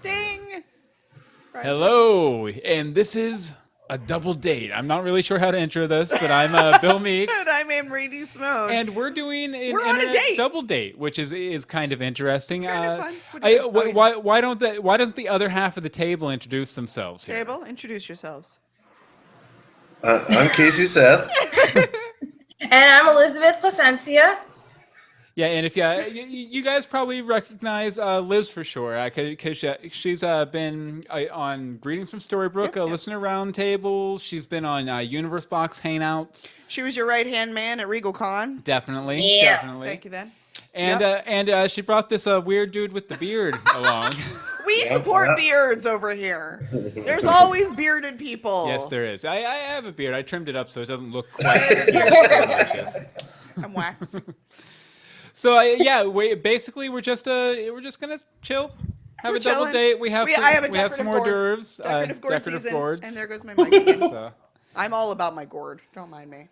Ding. Hello, and this is a double date. I'm not really sure how to intro this, but I'm Bill Meeks. And I'm DeSimone. And we're doing We're on a date. double date, which is kind of interesting. It's kind of fun. Why doesn't the other half of the table introduce themselves here? Table, introduce yourselves. I'm Casey Seth. And I'm Elizabeth Placencia. Yeah, and if you guys probably recognize Liz for sure, because she's been on Greetings from Storybrooke, Yep. Listener Roundtable. She's been on Universe Box Hangouts. She was your right-hand man at Regal Con. Definitely, Yeah. definitely. Thank you, then. And she brought this weird dude with the beard along. We support beards over here. There's always bearded people. Yes, there is. I have a beard. I trimmed it up so it doesn't look quite salacious. I'm whack. So basically we're just gonna chill, have We're a double chilling. date. We have some hors d'oeuvres, Decorative gourd season. gourds. And there goes my mic again. So, I'm all about my gourd. Don't mind me.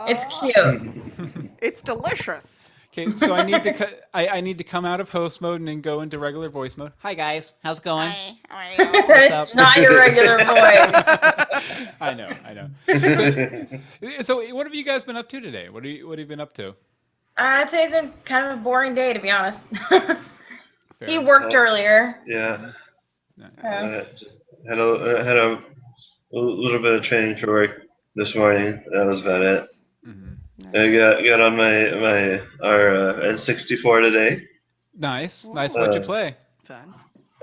It's cute. It's delicious. okay, so I need to come out of host mode and then go into regular voice mode. Hi guys, how's it going? Hi, how are you? What's up? Not your regular voice. I know. So what have you guys been up to today? What have you been up to? Today's been kind of a boring day, to be honest. Fair. He worked earlier. Yeah. So. Had a little bit of training for work this morning. That was about it. Mm-hmm. I got on our N64 today. Nice. What'd you play? Fun.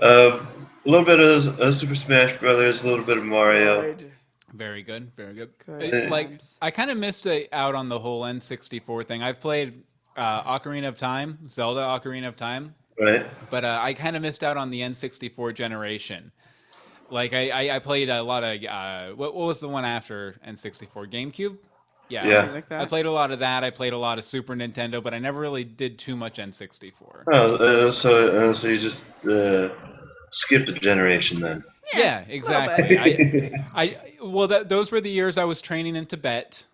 A little bit of Super Smash Brothers, a little bit of Mario. Good. Very good. Good Like times. I kind of missed out on the whole N64 thing. I've played Ocarina of Time, Zelda Ocarina of Time, Right. but I kind of missed out on the N64 generation. Like I played a lot of what was the one after N64? GameCube? Yeah. Something like that. I played a lot of that. I played a lot of Super Nintendo, but I never really did too much N64. Oh, so you just skipped a generation then. Yeah, exactly. Those were the years I was training in Tibet,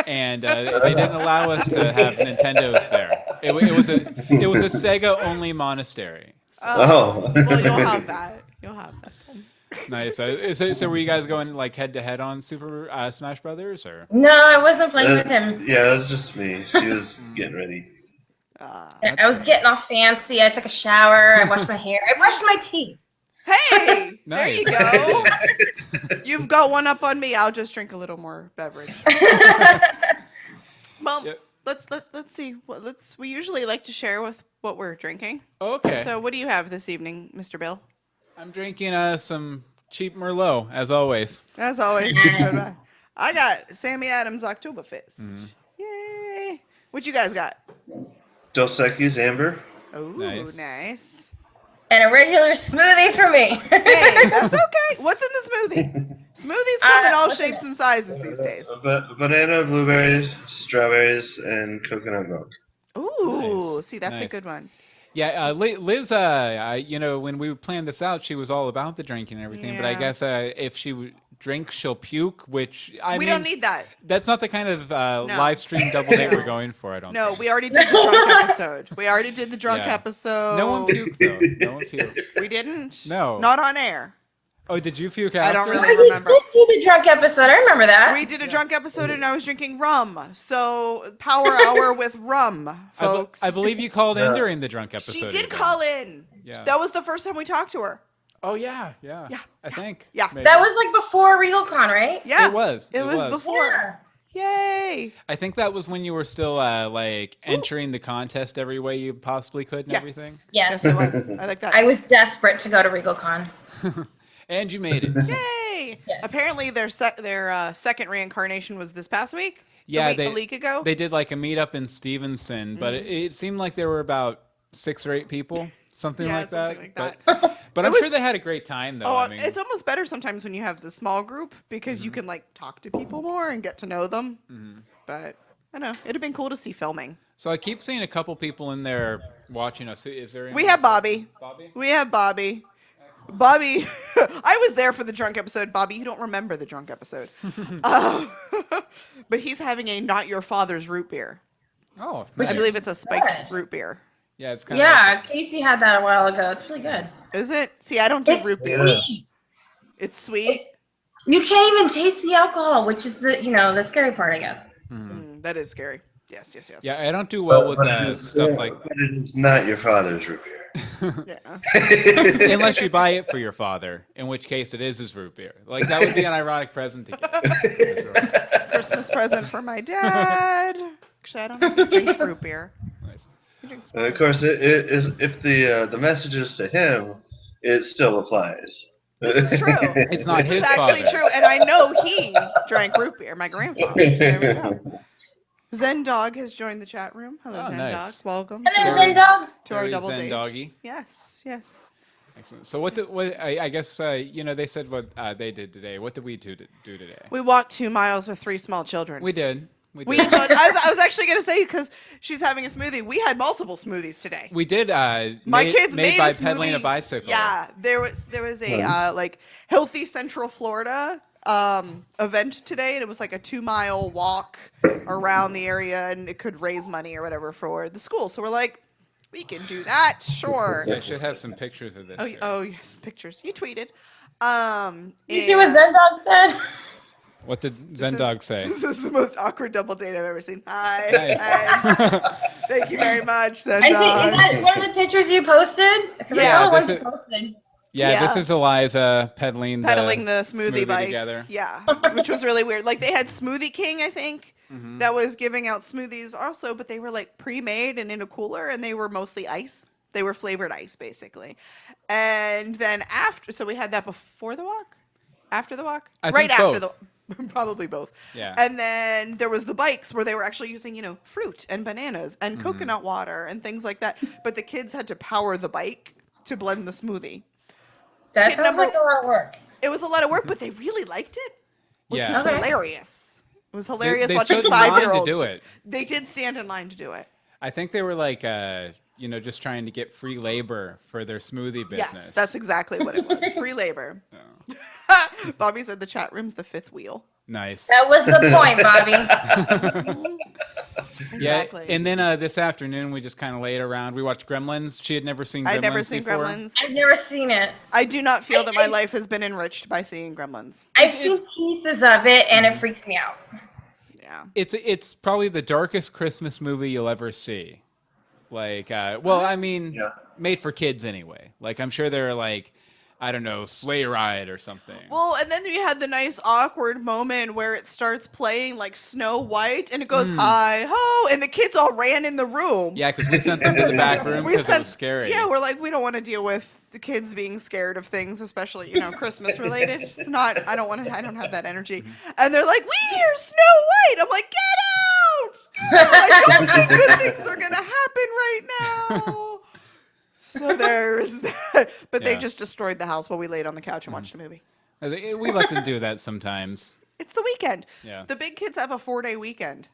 and they didn't allow us to have Nintendos there. It was a Sega only monastery. So. Oh. Well, you'll have that. Nice. So were you guys going like head to head on Super Smash Brothers or? No, I wasn't playing with him. Yeah, it was just me. She was getting ready. I was getting all fancy. I took a shower. I washed my hair. I brushed my teeth. Hey, Nice. there you go. You've got one up on me. I'll just drink a little more beverage. Well, Yep. let's see. We usually like to share with what we're drinking. Okay. So, what do you have this evening, Mr. Bill? I'm drinking some cheap Merlot as always. As always, goodbye. I got Sammy Adams Oktoberfest. Mm-hmm. Yay! What you guys got? Dos Equis Amber. Oh, Nice. nice. And a regular smoothie for me. Hey, that's okay. What's in the smoothie? Smoothies come in all what's in shapes it? and sizes these days. Banana, blueberries, strawberries, and coconut milk. Ooh, Nice. see, that's a Nice. good one. Yeah, Liz, when we planned this out, she was all about the drinking and everything. But I Yeah. guess if she would drink, she'll puke, which We don't need that. That's not the kind of live stream double date we're going for, I don't No, think. we already did the drunk episode. We already did the drunk Yeah. episode. No one puked, though. No one puked. We didn't? No. Not on air. Oh, did you puke after? I don't really Oh, you remember. did do the drunk episode. I remember that. We did a drunk episode and I was drinking rum. So, power hour with rum, folks. I believe you called in Yeah. during the drunk episode. She did again. call in. Yeah. That was the first time we talked to her. Oh, yeah. I think. Yeah. maybe. That was like before RegalCon, right? Yeah. It was. It was before. Yeah. Yay. I think that was when you were still like entering the contest every way you possibly could and everything. Yes. Yes, it was. I like that. I was desperate to go to RegalCon. And you made it. Yay. Yeah. Apparently, their second reincarnation was this past week. Yeah, a week ago. They did like a meetup in Stevenson, but it seemed like there were about 6 or 8 people, something Yeah, like that. something like But It I'm was- sure they had a great time, though. Oh, I mean, it's almost better sometimes when you have the small group because you can like talk to people more and get to know them. But I don't know, it'd have been cool to see filming. so I keep seeing a couple people in there watching us. Is there? We anyone- have Bobby. Bobby? We have Bobby. Bobby, I was there for the drunk episode. Bobby, you don't remember the drunk episode. But he's having a not your father's root beer. Oh, I nice. believe it's a spiked Good. root beer. Yeah, it's kind of. Yeah, Casey had that a while ago. It's really good. Is it? See, I don't do It's root beer. Yeah. sweet. It's sweet. You can't even taste the alcohol, which is the scary part, I guess. That is scary. Yes. Yeah, I don't do well with stuff like But it is not your father's root beer. Yeah. unless you buy it for your father, in which case it is his root beer. Like that would be an ironic present to get. For sure. Christmas present for my dad. Actually, I don't know if he drinks root beer. Nice. He drinks Of course, it is if the message is to him, it still applies. This is true. It's not This his is actually father's. true, and I know he drank root beer. My grandfather. There we go. Zen Dog has joined the chat room. Hello, Oh, Zen nice. Dog. Welcome And then Very- Zen Dog. to our Very double Zen date. doggy. Yes. Excellent. So what I guess they said what they did today. What did we do today? We walked 2 miles with 3 small children. We did. We enjoyed. I was actually gonna say because she's having a smoothie. We had multiple smoothies today. We did. My kids made by a smoothie. pedaling a bicycle. Yeah, there was a like Healthy Central Florida event today, and it was like a 2-mile walk around the area, and it could raise money or whatever for the school. So we're like, we can do that, sure. I should have some pictures of this. here. Oh yes, pictures. You tweeted. You see what Zen Dog said? What did Zen Dog say? This is the most awkward double date I've ever seen. Hi. Nice. Thanks. Thank you very much, Zen And Dog. is that one of the pictures you posted? 'Cause I Yeah, saw one this you is- posted. Yeah, this Yeah. is Eliza pedaling the smoothie bike together. Yeah, which was really weird. Like they had Smoothie King, I think, Mm-hmm. that was giving out smoothies also, but they were like pre-made and in a cooler, and they were mostly ice. They were flavored ice, basically. And then after, so we had that before the walk, after the walk, I right think after both. the, probably both. Yeah. And then there was the bikes where they were actually using, fruit and bananas Mm-hmm. and coconut water and things like that. But the kids had to power the bike to blend the smoothie. That Kid sounds number- like a lot of work. It was a lot of work, but they really liked it, which Yeah. was Okay. hilarious. It was hilarious They watching stood in line to 5-year-olds do it. They did stand in line to do it. I think they were like, just trying to get free labor for their smoothie business. Yes, that's exactly what it was. Free labor. Bobby said the chat room's the fifth wheel. Nice. That was the point, Bobby. Exactly. Yeah, and then this afternoon we just kind of laid around. We watched Gremlins. She had never seen Gremlins I'd never seen before. Gremlins. I've never seen it. I do not feel that my life has been enriched by seeing Gremlins. I've seen pieces of it, and it freaks me out. Yeah. It's probably the darkest Christmas movie you'll ever see. Like, I mean, Yeah. made for kids anyway. Like, I'm sure there are like, I don't know, Sleigh Ride or something. Well, and then we had the nice awkward moment where it starts playing like Snow White, and it goes hi ho, and the kids all ran in the room. Yeah, because we sent them to the back room because it was scary. Yeah, we're like, we don't want to deal with the kids being scared of things, especially Christmas related. It's not. I don't have that energy. And they're like, we hear Snow White. I'm like, get out! Get out! I don't think good things are gonna happen right now. So there's that. But they Yeah. just destroyed the house while we laid on the couch and watched a movie. We let them do that sometimes. It's the weekend. Yeah. The big kids have a 4-day weekend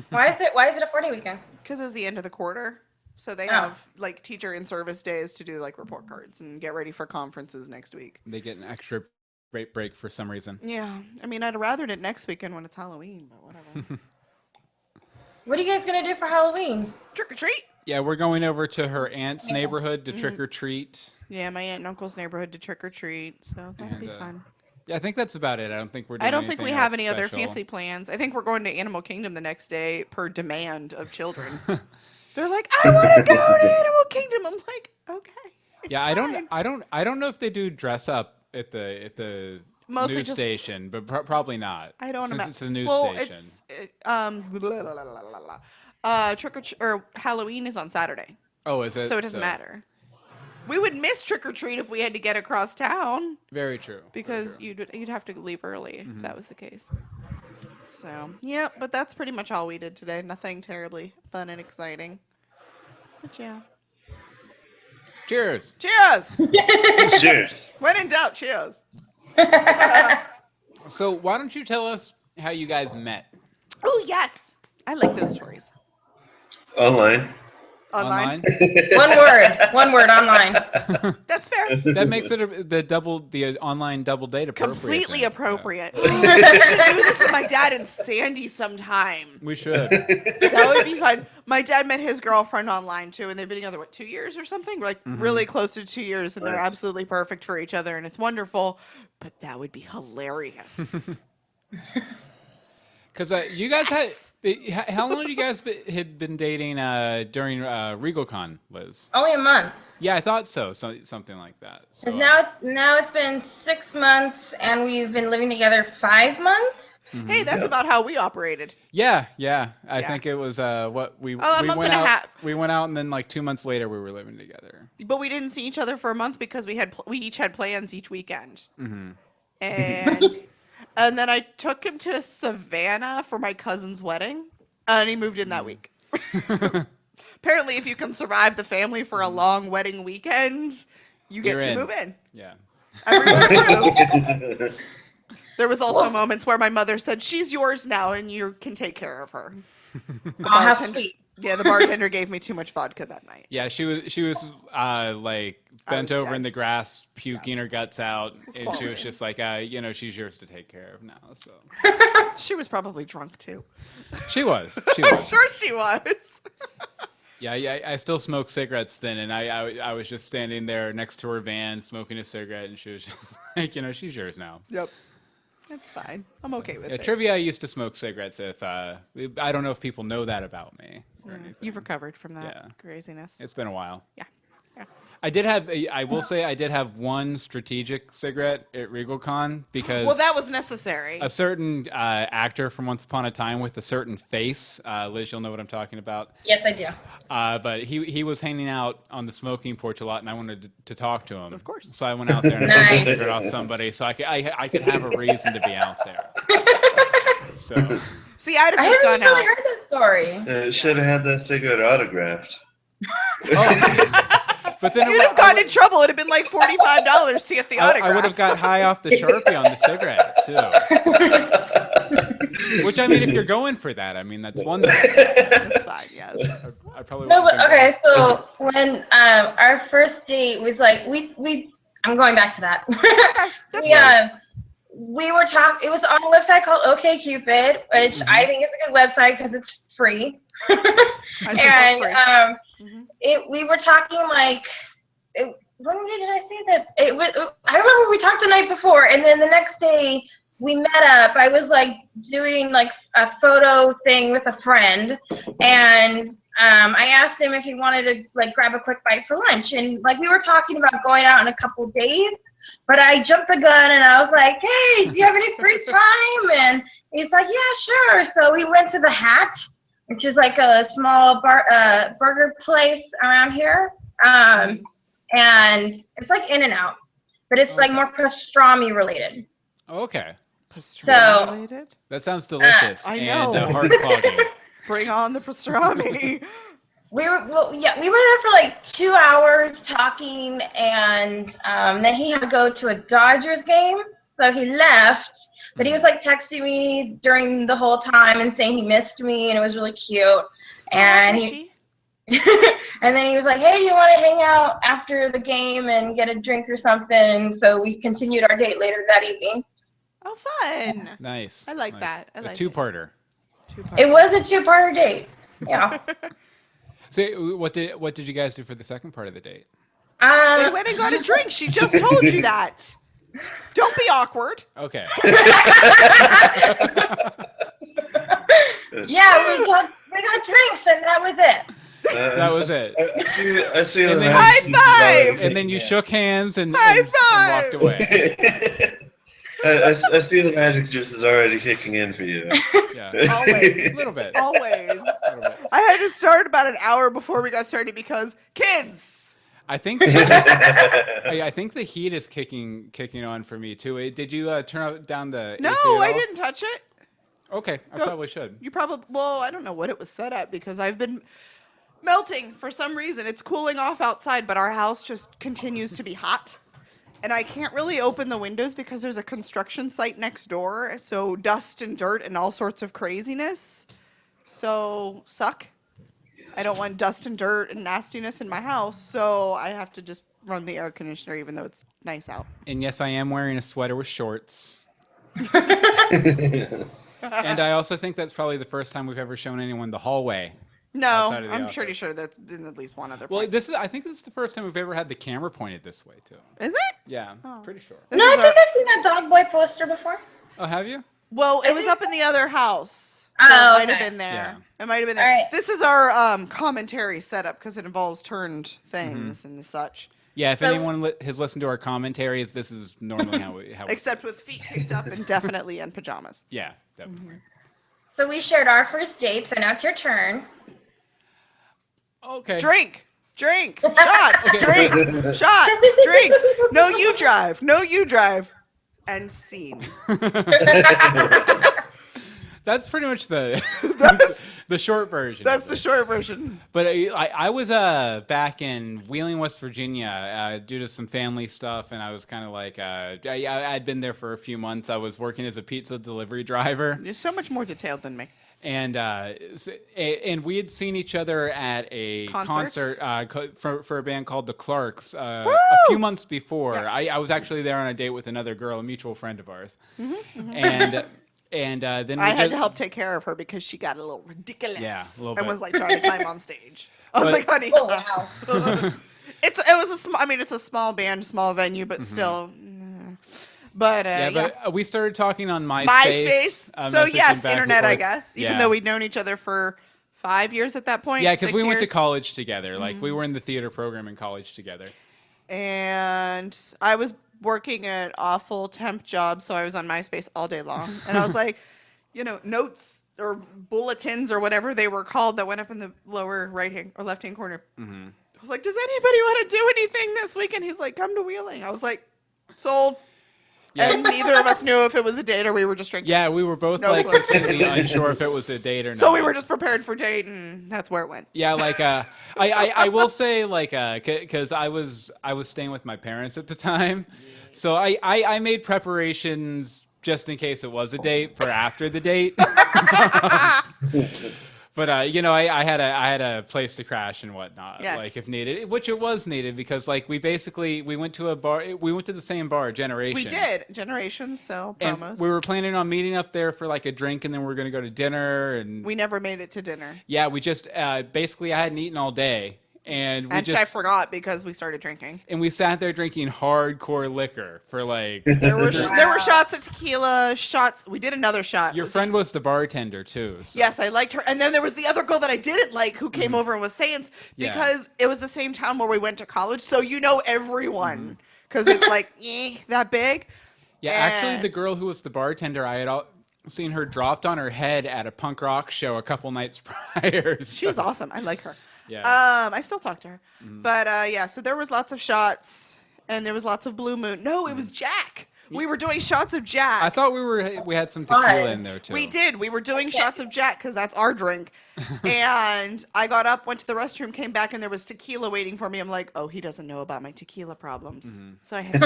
Why is it a 4-day weekend? because it's the end of the quarter. So they Oh. have like teacher in service days to do like report cards and get ready for conferences next week. They get an extra break for some reason. Yeah. I mean, I'd have rathered it next weekend when it's Halloween, but whatever. What are you guys gonna do for Halloween? Trick or treat. Yeah, we're going over to her aunt's neighborhood to trick or treat. Yeah, my aunt and uncle's neighborhood to trick or treat. So that'll be And, fun. Yeah, I think that's about it. I don't think we're doing I don't think we anything have else any other special. fancy plans. I think we're going to Animal Kingdom the next day per demand of children. They're like, I want to go to Animal Kingdom. I'm like, okay. Yeah, fine. I don't know if they do dress up at the Mostly news just- station, but probably not. I don't since know. it's a news well, station. Trick or or Halloween is on Saturday, Oh, is it? so it doesn't matter. We would miss trick or treat if we had to get across town Very true. because you'd have to leave early Mm-hmm. if that was the case. So yeah, but that's pretty much all we did today. Nothing terribly fun and exciting. But yeah, Cheers. cheers. Cheers. When in doubt, cheers. So why don't you tell us how you guys met? Oh yes, I like those stories. Online. Online. One word, online. That's fair. That makes it the online double date appropriate. Completely then. appropriate. We should do this with my dad and Sandy sometime. Yeah. We should. That would be fun. My dad met his girlfriend online too, and they've been together 2 years or something, like really close to 2 years, and they're absolutely perfect for each other, and it's wonderful. But that would be hilarious. Because you guys had how long you guys had been dating during RegalCon, Liz? Only a month. Yeah, I thought so. Something like that. So, Now it's been 6 months, and we've been living together 5 months. Hey, that's about how we operated. Yeah. I think it was what we a month went and a out. half. We went out, and then like 2 months later, we were living together. But we didn't see each other for a month because we each had plans each weekend. And and then I took him to Savannah for my cousin's wedding, and he moved in that week. Apparently, if you can survive the family for a long wedding weekend, you get to move in. Yeah. Everyone approves. There was also moments where my mother said, "She's yours now, and you can take care of her." How sweet. Yeah, the bartender gave me too much vodka that night. Yeah, she was like bent over in the grass, puking her guts out, and she was just like, she's yours to take care of now. So She was probably drunk too. she was. I'm sure she was. Yeah. I still smoke cigarettes then, and I was just standing there next to her van smoking a cigarette, and she was just like, she's yours now. Yep. That's fine. I'm okay with it. Trivia, I used to smoke cigarettes. If I don't know if people know that about me. Or anything. You've recovered from that craziness. It's been a while. Yeah. I will say I did have one strategic cigarette at RegalCon because Well, that was necessary. a certain actor from Once Upon a Time with a certain face, Liz, you'll know what I'm talking about. Yes, I do. But he was hanging out on the smoking porch a lot, and I wanted to talk to him. Of course. So I went out there and took a cigarette off somebody, so I could have a reason to be out there. So See, I'd have I just haven't gone really out. heard that story. Should have had that cigarette autographed. but then You'd have gotten in trouble. It'd have been like $45 to get the autograph. I would have got high off the Sharpie on the cigarette too. Which I mean, if you're going for that, I mean that's one thing. That's fine. Yes. I probably No, would've but been okay. So when our first date was like we I'm going back to that. Okay, that's fine. We were talking. It was on a website called OkCupid, which I think is a good website because it's free. And we were talking like. When did I say that? It was. I remember we talked the night before, and then the next day we met up. I was like doing like a photo thing with a friend, and I asked him if he wanted to like grab a quick bite for lunch, and like we were talking about going out in a couple days, but I jumped the gun and I was like, "Hey, do you have any free time?" And he's like, "Yeah, sure." So we went to the Hat, which is like a small burger place around here, and it's like In-N-Out, but it's like more pastrami related. Okay. Pastrami related? That sounds delicious. I know. And heart clogging. Bring on the pastrami. We were there for like 2 hours talking, and then he had to go to a Dodgers game, so he left. But he was like texting me during the whole time and saying he missed me, and it was really cute. And and then he was like, "Hey, do you want to hang out after the game and get a drink or something?" So we continued our date later that evening. Oh, fun. Nice. I like that. I like a two-parter. It was a 2-parter date. Yeah. So what did you guys do for the second part of the date? They went and got a drink. She just told you that. Don't be awkward. Okay. Yeah, we got drinks, and that was it. That was it. I see And the then- High five! And then you shook hands and High and five! walked away. I see the magic juice is already kicking in for you. Yeah. Always. A little bit. Always. A little bit. I had to start about an hour before we got started because kids. I think I think the heat is kicking on for me too. Did you turn down the No, AC at all? I didn't touch it. Okay, I probably should. You probably, well, I don't know what it was set at because I've been melting for some reason. It's cooling off outside, but our house just continues to be hot. And I can't really open the windows because there's a construction site next door. So dust and dirt and all sorts of craziness. So suck. I don't want dust and dirt and nastiness in my house, so I have to just run the air conditioner even though it's nice out. And yes, I am wearing a sweater with shorts. And I also think that's probably the first time we've ever shown anyone the hallway. No, Outside of the I'm office. pretty sure that's in at least one other Well, point. I think this is the first time we've ever had the camera pointed this way too. Is it? Yeah, Oh. pretty sure. This No, I is think I've seen that Dog Boy poster before. Oh, have you? Well, it was up in the other house. Oh, So it might have okay. been there. Yeah. It might have been there. All right. This is our commentary setup because it involves turned things and such. Yeah, if So- anyone has listened to our commentaries, this is normally how we. Except with feet kicked up and definitely in pajamas. Yeah, definitely. So we shared our first date, so now it's your turn. Okay. Drink. Shots. Drink. Shots. Drink. No, you drive. No, you drive. And scene. That's pretty much the That's, the short version. that's of the it. short version. But I was back in Wheeling, West Virginia, due to some family stuff, and I was kind of like I'd been there for a few months. I was working as a pizza delivery driver, You're so much more detailed than me. and we had seen each other at a Concert? for a band called the Clarks a Woo! few months before. Yes. I was actually there on a date with another girl, a mutual friend of ours, and then we I had just- to help take care of her because she got a little ridiculous. Yeah, a little and bit. was like trying to climb on stage. I was But- like, honey. Oh, wow. It was a small. I mean, it's a small band, small venue, but still. But Yeah, yeah. but we started talking on MySpace. MySpace. So messaging yes, back and internet, I forth. guess. Even Yeah. though we'd known each other for 5 years at that point. Yeah, because 6 we went to years. college together. Like we were in the theater program in college together. And I was working an awful temp job, so I was on MySpace all day long. And I was like, notes or bulletins or whatever they were called that went up in the lower right hand or left hand corner. Mm-hmm. I was like, does anybody want to do anything this weekend? He's like, come to Wheeling. I was like, sold. Yeah. And neither of us knew if it was a date or we were just drinking. Yeah, we were both No like clue. completely unsure if it was a date or not. So we were just prepared for date, and that's where it went. Yeah, like I will say like because I was staying with my parents at the time, so I made preparations just in case it was a date for after the date. But I had a place to crash and whatnot, Yes. like if needed, which it was needed because like we went to a bar, we went to the same bar, Generations. We did. Generations, so And promos. we were planning on meeting up there for like a drink, and then we were gonna go to dinner, and We never made it to dinner. yeah, we just basically I hadn't eaten all day, and we And I just forgot because we started drinking. and we sat there drinking hardcore liquor for like. There were shots of tequila, shots. We did another shot. Your friend was the bartender too. So. Yes, I liked her. And then there was the other girl that I didn't like who came over and was saying Yeah. because it was the same town where we went to college, so you know everyone because it's like that big. Yeah, actually, And- the girl who was the bartender, I had seen her dropped on her head at a punk rock show a couple nights prior. She was awesome. I like her. Yeah. I still talk to her. But yeah, so there was lots of shots and there was lots of Blue Moon. No, it was Jack. We were doing shots of Jack. I thought we had some tequila in there too. We did. We were doing shots of Jack because that's our drink. And I got up, went to the restroom, came back, and there was tequila waiting for me. I'm like, oh, he doesn't know about my tequila problems. So I had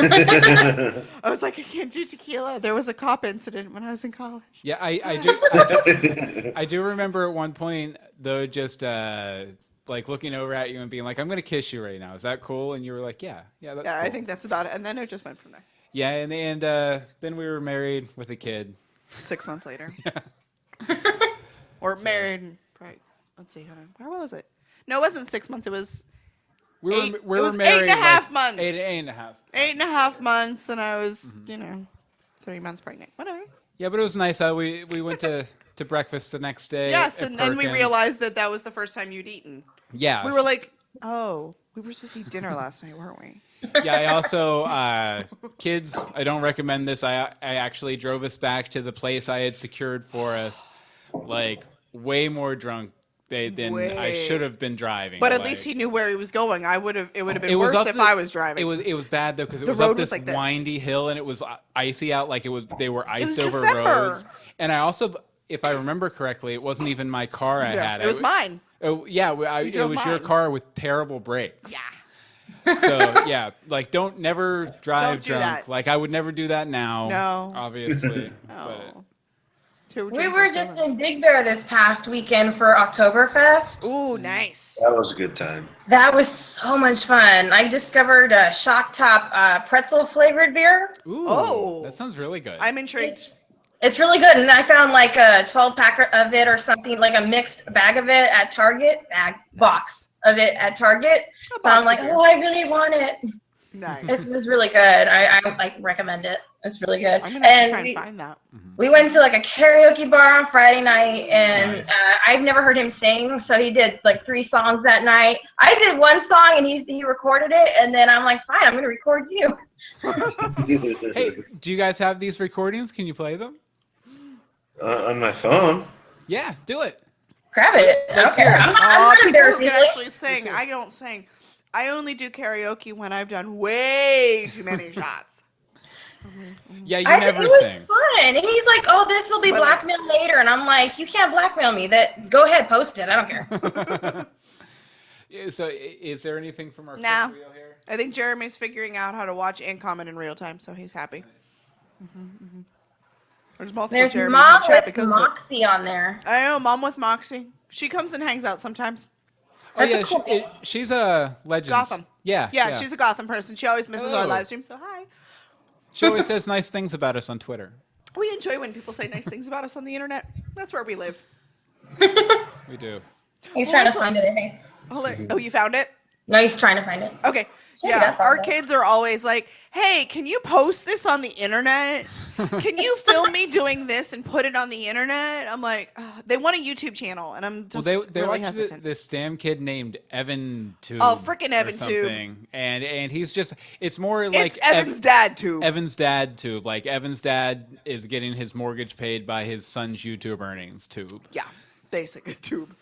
I was like, I can't do tequila. There was a cop incident when I was in college. Yeah, I do remember at one point though, just like looking over at you and being like, "I'm gonna kiss you right now. Is that cool?" And you were like, "Yeah, that's Yeah, cool." I think that's about it. And then it just went from there. Yeah, and then we were married with a kid. 6 months later. Or married, right. Let's see. Hold on. Where was it? No, it wasn't 6 months. It was We Eight- were it we was were married 8.5 like, months. Eight and a half. 8.5 months, and I was, 3 months pregnant. Whatever. Yeah, but it was nice. We went to breakfast the next day. Yes, at and then we Perkins. realized that that was the first time you'd eaten. Yeah, We were like, oh, we were supposed to eat dinner last night, weren't we? yeah. I also kids. I don't recommend this. I actually drove us back to the place I had secured for us, like way more drunk than I Way. should have been driving. But at like- least he knew where he was going. It would have It been was worse up if the- I was driving. It was bad though because it The was up road this was like this. windy hill and it was icy out. Like they were iced was over December. roads. And I also, if I remember correctly, it wasn't even my car I had. It was mine. Oh, yeah, it drove was your mine. car with terrible brakes. Yeah. So yeah, like never drive Don't do drunk. that. Like I would never do that now. No. Obviously. Oh. We were just in Big Bear this past weekend for Oktoberfest. Ooh, nice. That was a good time. That was so much fun. I discovered a Shock Top pretzel flavored beer. Ooh, that sounds really good. I'm intrigued. It's really good, and I found like a 12-pack of it or something, like a mixed bag of it at Target, box of it at Target. So I'm like, oh, I really want it. Nice. It was really good. I like recommend it. It's really good. I'm gonna have to try and find that. We went to like a karaoke bar on Friday night, and I've never heard him sing, so he did like 3 songs that night. I did 1 song, and he recorded it, and then I'm like, fine, I'm gonna record you. Hey, do you guys have these recordings? Can you play them? On my phone. Yeah, do it. Grab it. Let's Okay. hear it. I'm not People embarrassed. who can actually sing. I don't sing. I only do karaoke when I've done way too many shots. Yeah, you It never was sing. fun. And he's like, oh, this will be blackmail later. And I'm like, you can't blackmail me. Go ahead, post it. I don't care. Yeah, so is there anything from our Nah. fifth reel here? I think Jeremy's figuring out how to watch and comment in real time, so he's happy. There's multiple There's Jeremys in Mom the chat with because of it. Moxie on there. I know, Mom with Moxie. She comes and hangs out sometimes. Oh That's yeah, a cool name. she's a legend. Gotham. Yeah, Yeah, she's a Gotham person. She always misses our Oh. live stream, so hi. She always says nice things about us on Twitter. We enjoy when people say nice things about us on the internet. That's where we live. We do. He's trying to find it, I think. Oh, you found it? No, he's trying to find it. Okay. Check it Yeah, out, our Papa. kids are always like, hey, can you post this on the internet? Can you film me doing this and put it on the internet? I'm like, they want a YouTube channel, and I'm just They really watch hesitant. this damn kid named Evan Tube. Oh, frickin' Evan or Tube. something. And he's just, it's more It's like Evan's dad, too. Evan's dad tube. Like Evan's dad is getting his mortgage paid by his son's YouTube earnings tube. Yeah, basically, tube.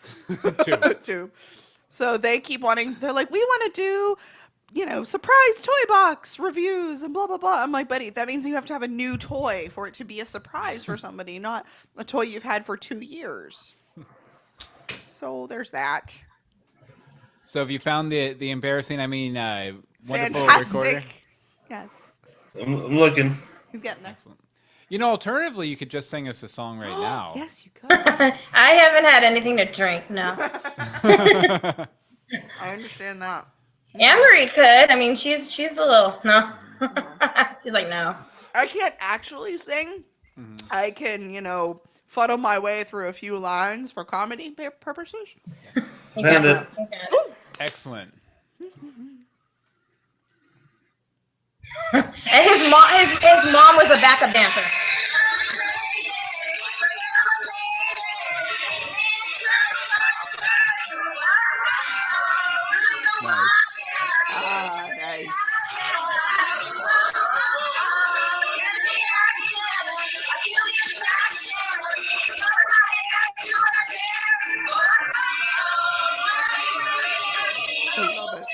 Tube. Tube. So they keep wanting, they're like, we want to do, surprise toy box reviews and blah, blah, blah. I'm like, buddy, that means you have to have a new toy for it to be a surprise for somebody, not a toy you've had for 2 years. So there's that. So have you found the embarrassing, wonderful Fantastic. recorder? Yes, I'm looking. he's getting there. Excellent. Alternatively, you could just sing us a song right now. Yes, you could. I haven't had anything to drink, no. I understand that. Anne-Marie could. I mean, she's a little, no. She's like, no. I can't actually sing. I can, fuddle my way through a few lines for comedy purposes. Found it. Excellent. And his mom was a backup dancer. Nice. Ah, nice. I love it.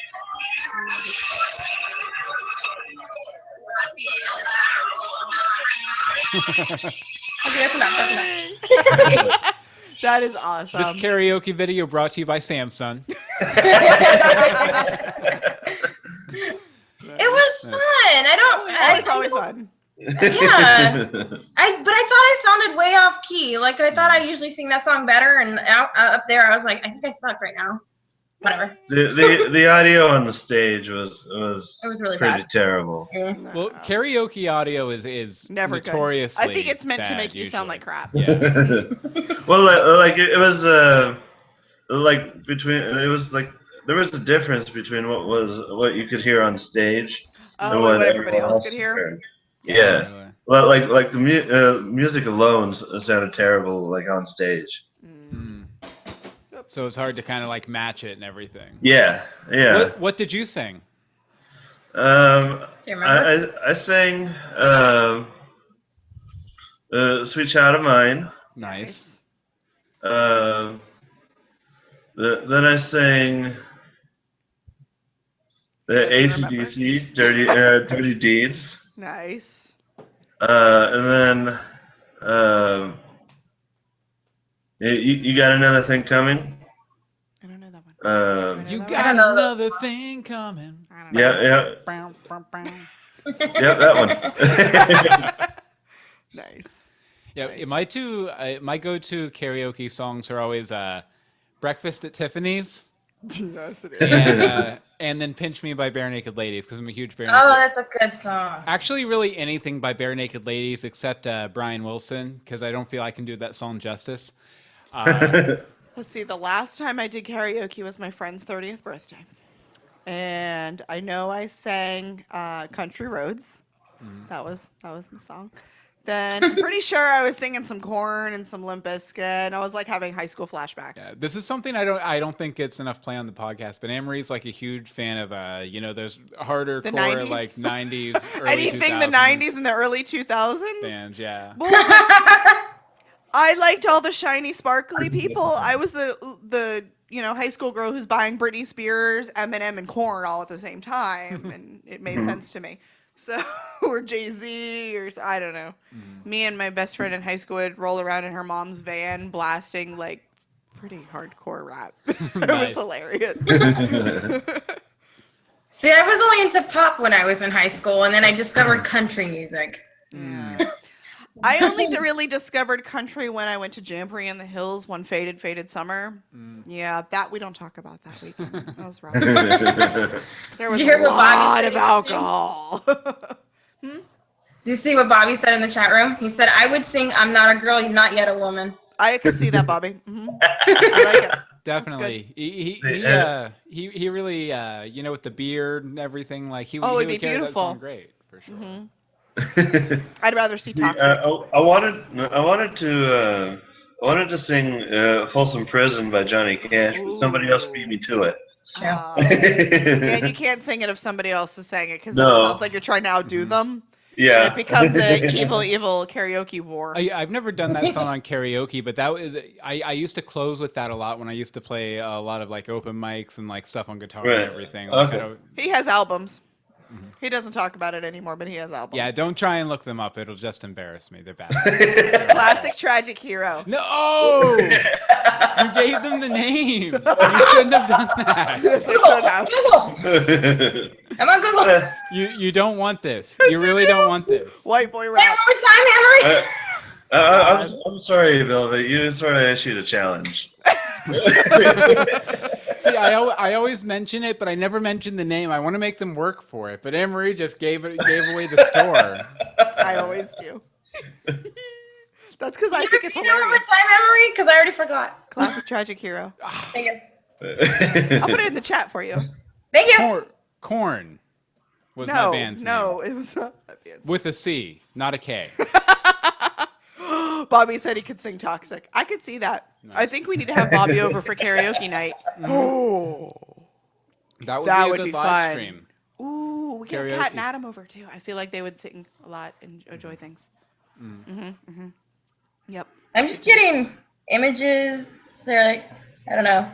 Okay, that's enough. That is awesome. This karaoke video brought to you by Samsung. It was fun. It's always fun. Yeah. But I thought I sounded way off key. Like, I thought I usually sing that song better, and up there I was like, I think I suck right now. Whatever. The audio on the stage was It was really pretty bad. terrible. Well, karaoke audio is Never good. notoriously I think it's meant to bad, make you sound usually. like crap. Yeah. Well, like it was like between it was like there was a difference between what you could hear on stage Oh, and and what what everybody everyone else could hear? heard. Yeah. Really. Well, like the music alone sounded terrible, like on stage. So it's hard to kind of like match it and everything. Yeah, yeah. What did you sing? Do you remember? I sang "Sweet Child of Mine." Nice. Then I sang the Doesn't AC/DC "Dirty Deeds," Nice. and then you got another thing coming. I don't know that one. You I got don't know. another thing coming. I don't know. Yeah. Bow, bow, bow. Yep, that one. Nice. Yeah, Nice. my go-to karaoke songs are always "Breakfast at Tiffany's" Yes, it is. and then "Pinch Me" by Bare Naked Ladies because I'm a huge Bare Naked. Oh, that's a good song. Actually, really anything by Bare Naked Ladies except Brian Wilson because I don't feel I can do that song justice. Let's see. The last time I did karaoke was my friend's 30th birthday, and I know I sang "Country Roads." That was my song. Then I'm pretty sure I was singing some Korn and some Limp Bizkit, and I was like having high school flashbacks. Yeah, this is something I don't think gets enough play on the podcast, but Anne-Marie's like a huge fan of those harder The core 90s? like 90s, early Anything the 2000s 90s and the early 2000s. bands, yeah. Well, I liked all the shiny, sparkly people. I was the high school girl who's buying Britney Spears, Eminem, and Korn all at the same time, and it made sense to me. So, or Jay-Z, or I don't know. Me and my best friend in high school would roll around in her mom's van blasting like pretty hardcore rap. It was Nice. hilarious. See, I was only into pop when I was in high school, and then I discovered country music. Yeah. I only really discovered country when I went to Jamboree in the Hills one faded summer. Yeah, that we don't talk about that weekend. That was rough. There was Did you hear a what Bobby lot said of yesterday? alcohol. Do you see what Bobby said in the chat room? He said, I would sing I'm Not a Girl, Not Yet a Woman. I could see that, Bobby. I like it. Definitely. He really with the beard and everything like he Oh, he it'd would be carry that beautiful. song great for sure. I'd rather see Toxic. I wanted to sing "Folsom Prison" by Johnny Cash, but somebody else beat me to it. And you can't sing it if somebody else is saying it because then No. it sounds like you're trying to outdo them. And Yeah, it becomes an evil karaoke war. I've never done that song on karaoke, but I used to close with that a lot when I used to play a lot of like open mics and like stuff on guitar Right. and everything. Like, Okay. He has albums. He doesn't talk about it anymore, but he has albums. Yeah, don't try and look them up. It'll just embarrass me. They're bad. Classic Tragic Hero. No! You gave them the name. You shouldn't have done that. Yes, I should have. Google! I'm on Google. You don't want this. Yes, You you really do. don't want this. White boy Say rap. it one more time, Henry. I'm sorry, Velvet. You sort of issued a challenge. See, I always mention it, but I never mention the name. I want to make them work for it. But Anne-Marie just gave away the store. I always do. That's because I think it's You know one more hilarious. time, Henry? Because I already forgot. Classic Tragic Hero. Thank you. I'll put it in the chat for you. Thank you. Corn was my band's No, name. it was not my band's. With a C, not a K. Bobby said he could sing Toxic. I could see that. I think we need to have Bobby over for karaoke night. Oh. That would That be a would good be live fun. stream. Ooh, we get Karaoke. Kat and Adam over too. I feel like they would sing a lot and enjoy things. Yep. I'm just getting images. They're like, I don't know.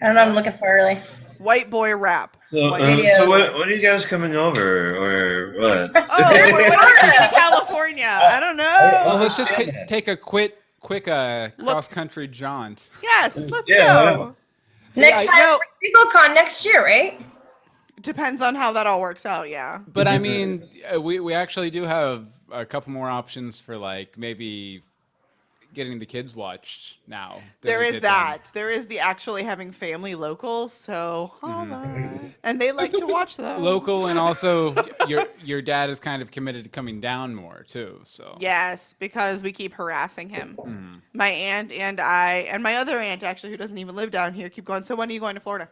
I'm looking for really. White boy rap. So, White video. so when are you guys coming over, or what? Oh, we're coming to California. I don't know. Well, let's just take a quick cross-country jaunt. Yes, let's Yeah. go. See, Next time, no. EagleCon next year, right? Depends on how that all works out, yeah. But I mean, we actually do have a couple more options for like maybe getting the kids watched now. than There we is did then. that. There is the actually having family locals, so holla. And they like to watch them. Local, and also your dad is kind of committed to coming down more too. So Yes, because we keep harassing him. My aunt and I, and my other aunt actually, who doesn't even live down here, keep going, so when are you going to Florida?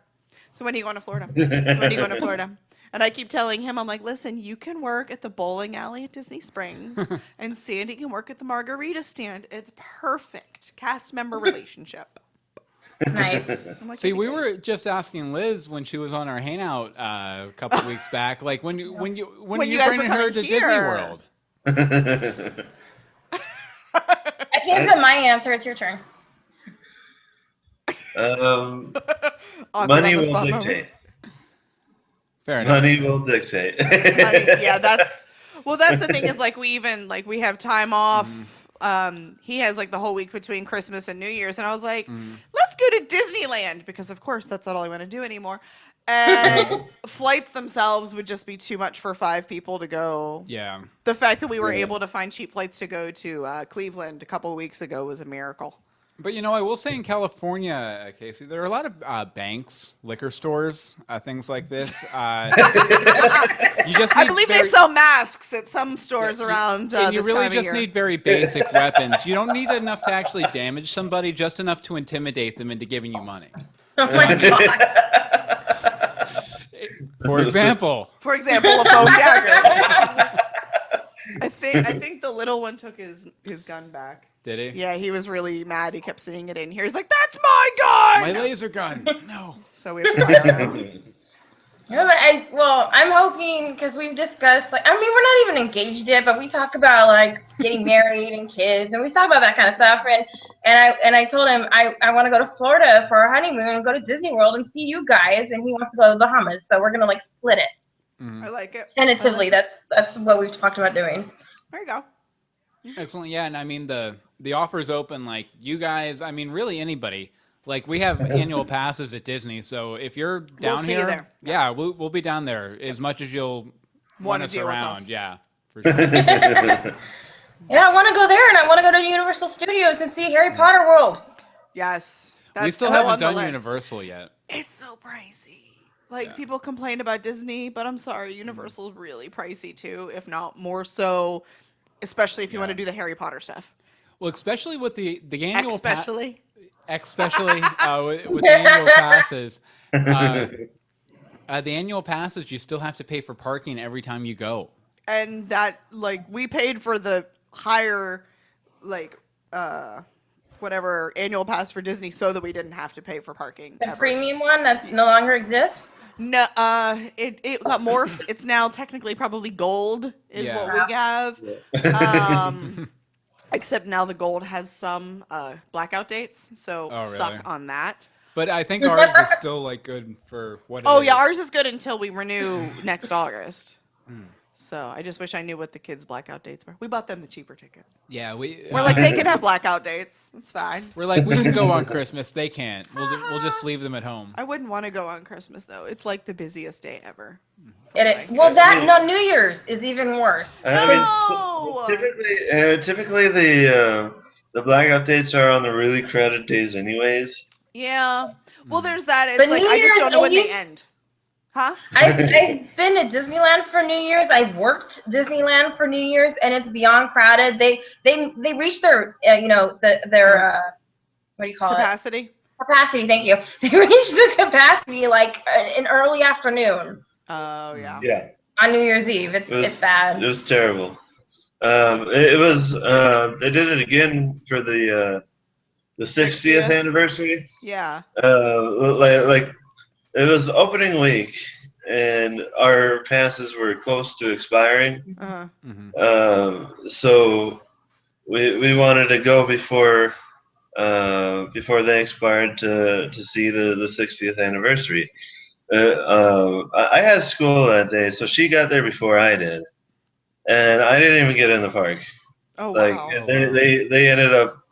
So when are you going to Florida? So when are you going to Florida? And I keep telling him, I'm like, listen, you can work at the bowling alley at Disney Springs, and Sandy can work at the margarita stand. It's perfect cast member relationship. Nice. I'm like, see, we "Okay." were just asking Liz when she was on our hangout a couple of weeks back, like when you When you guys were bringing her coming to Disney here. World. I gave them my answer. It's your turn. Awkward Money on the will spot dictate. moments. Fair enough. Money will dictate. Money- yeah, that's the thing is like we have time off. He has like the whole week between Christmas and New Year's, and I was like, let's go to Disneyland because of course that's not all I want to do anymore. And flights themselves would just be too much for 5 people to go. Yeah. The fact that we were able to find cheap flights to go to Cleveland a couple of weeks ago was a miracle. But I will say in California, Casey, there are a lot of banks, liquor stores, things like this. You just I believe they sell masks at some stores around and you this really time of just year. need very basic weapons. You don't need enough to actually damage somebody, just enough to intimidate them into giving you money. Oh my god. For example. A foam dagger. I think the little one took his gun back. Did he? Yeah, he was really mad. He kept seeing it in here. He's like, "That's my gun!" My laser gun. No. So we have to buy it now. No, but I'm hoping, because we've discussed, like, I mean, we're not even engaged yet, but we talk about, like, getting married and kids, and we talk about that kind of stuff, and I told him I want to go to Florida for our honeymoon and go to Disney World and see you guys, and he wants to go to the Bahamas, so we're going to, like, split it. I like it. Tentatively, that's what we've talked about doing. There you go. Excellent. Yeah, and I mean the offer's open. Like you guys, I mean really anybody. Like we have annual passes at Disney, so if you're down see you here, there. yeah, we'll be down there as much as you'll want us deal with around. us. Yeah, for sure. Yeah, I want to go there, and I want to go to Universal Studios and see Harry Potter World. Yes. We still so haven't on the done list. Universal yet. It's so pricey. Like, Yeah. people complain about Disney, but I'm sorry, Universal's really pricey too, if not more so, especially if you want to do the Harry Potter stuff. Well, especially with the annual Especially. especially with the annual passes. The annual passes, you still have to pay for parking every time you go. And that, like, we paid for the higher, like, whatever annual pass for Disney so that we didn't have to pay for parking. The ever. premium one that no longer exists. No, it got morphed. It's now technically probably gold is Yeah. what we have. Except now the gold has some blackout dates, so Oh, really? suck on that. But I think ours is still like good for what it Oh is. yeah, ours is good until we renew next August. So I just wish I knew what the kids' blackout dates were. We bought them the cheaper tickets. Yeah, We're like, they can have blackout dates. It's fine. we're like we can go on Christmas. They can't. We'll just leave them at home. I wouldn't want to go on Christmas though. It's like the busiest day ever. Well, New Year's is even worse. No! Typically the blackout dates are on the really crowded days, anyways. Yeah. Well, there's that. It's But like New I just Year's don't know when Eve- they end. Huh? I've been to Disneyland for New Year's. I've worked Disneyland for New Year's, and it's beyond crowded. They reach their their what do you call Capacity? it? Capacity. Thank you. They reach the capacity like in early afternoon Oh yeah. Yeah, on New Year's Eve. It's bad. it was terrible. It was they did it again for the 60th 60th? anniversary. Yeah. Like it was opening week, and our passes were close to expiring. Uh-huh. So we wanted to go before they expired to see the 60th anniversary. I had school that day, so she got there before I did, and I didn't even get in the park. Oh Like wow. they ended up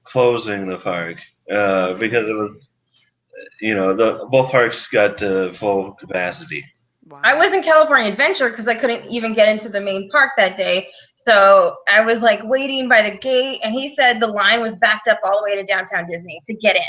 closing the park That's because crazy. it was, both parks got to full capacity. Wow. I was in California Adventure because I couldn't even get into the main park that day. So I was like waiting by the gate, and he said the line was backed up all the way to downtown Disney to get in.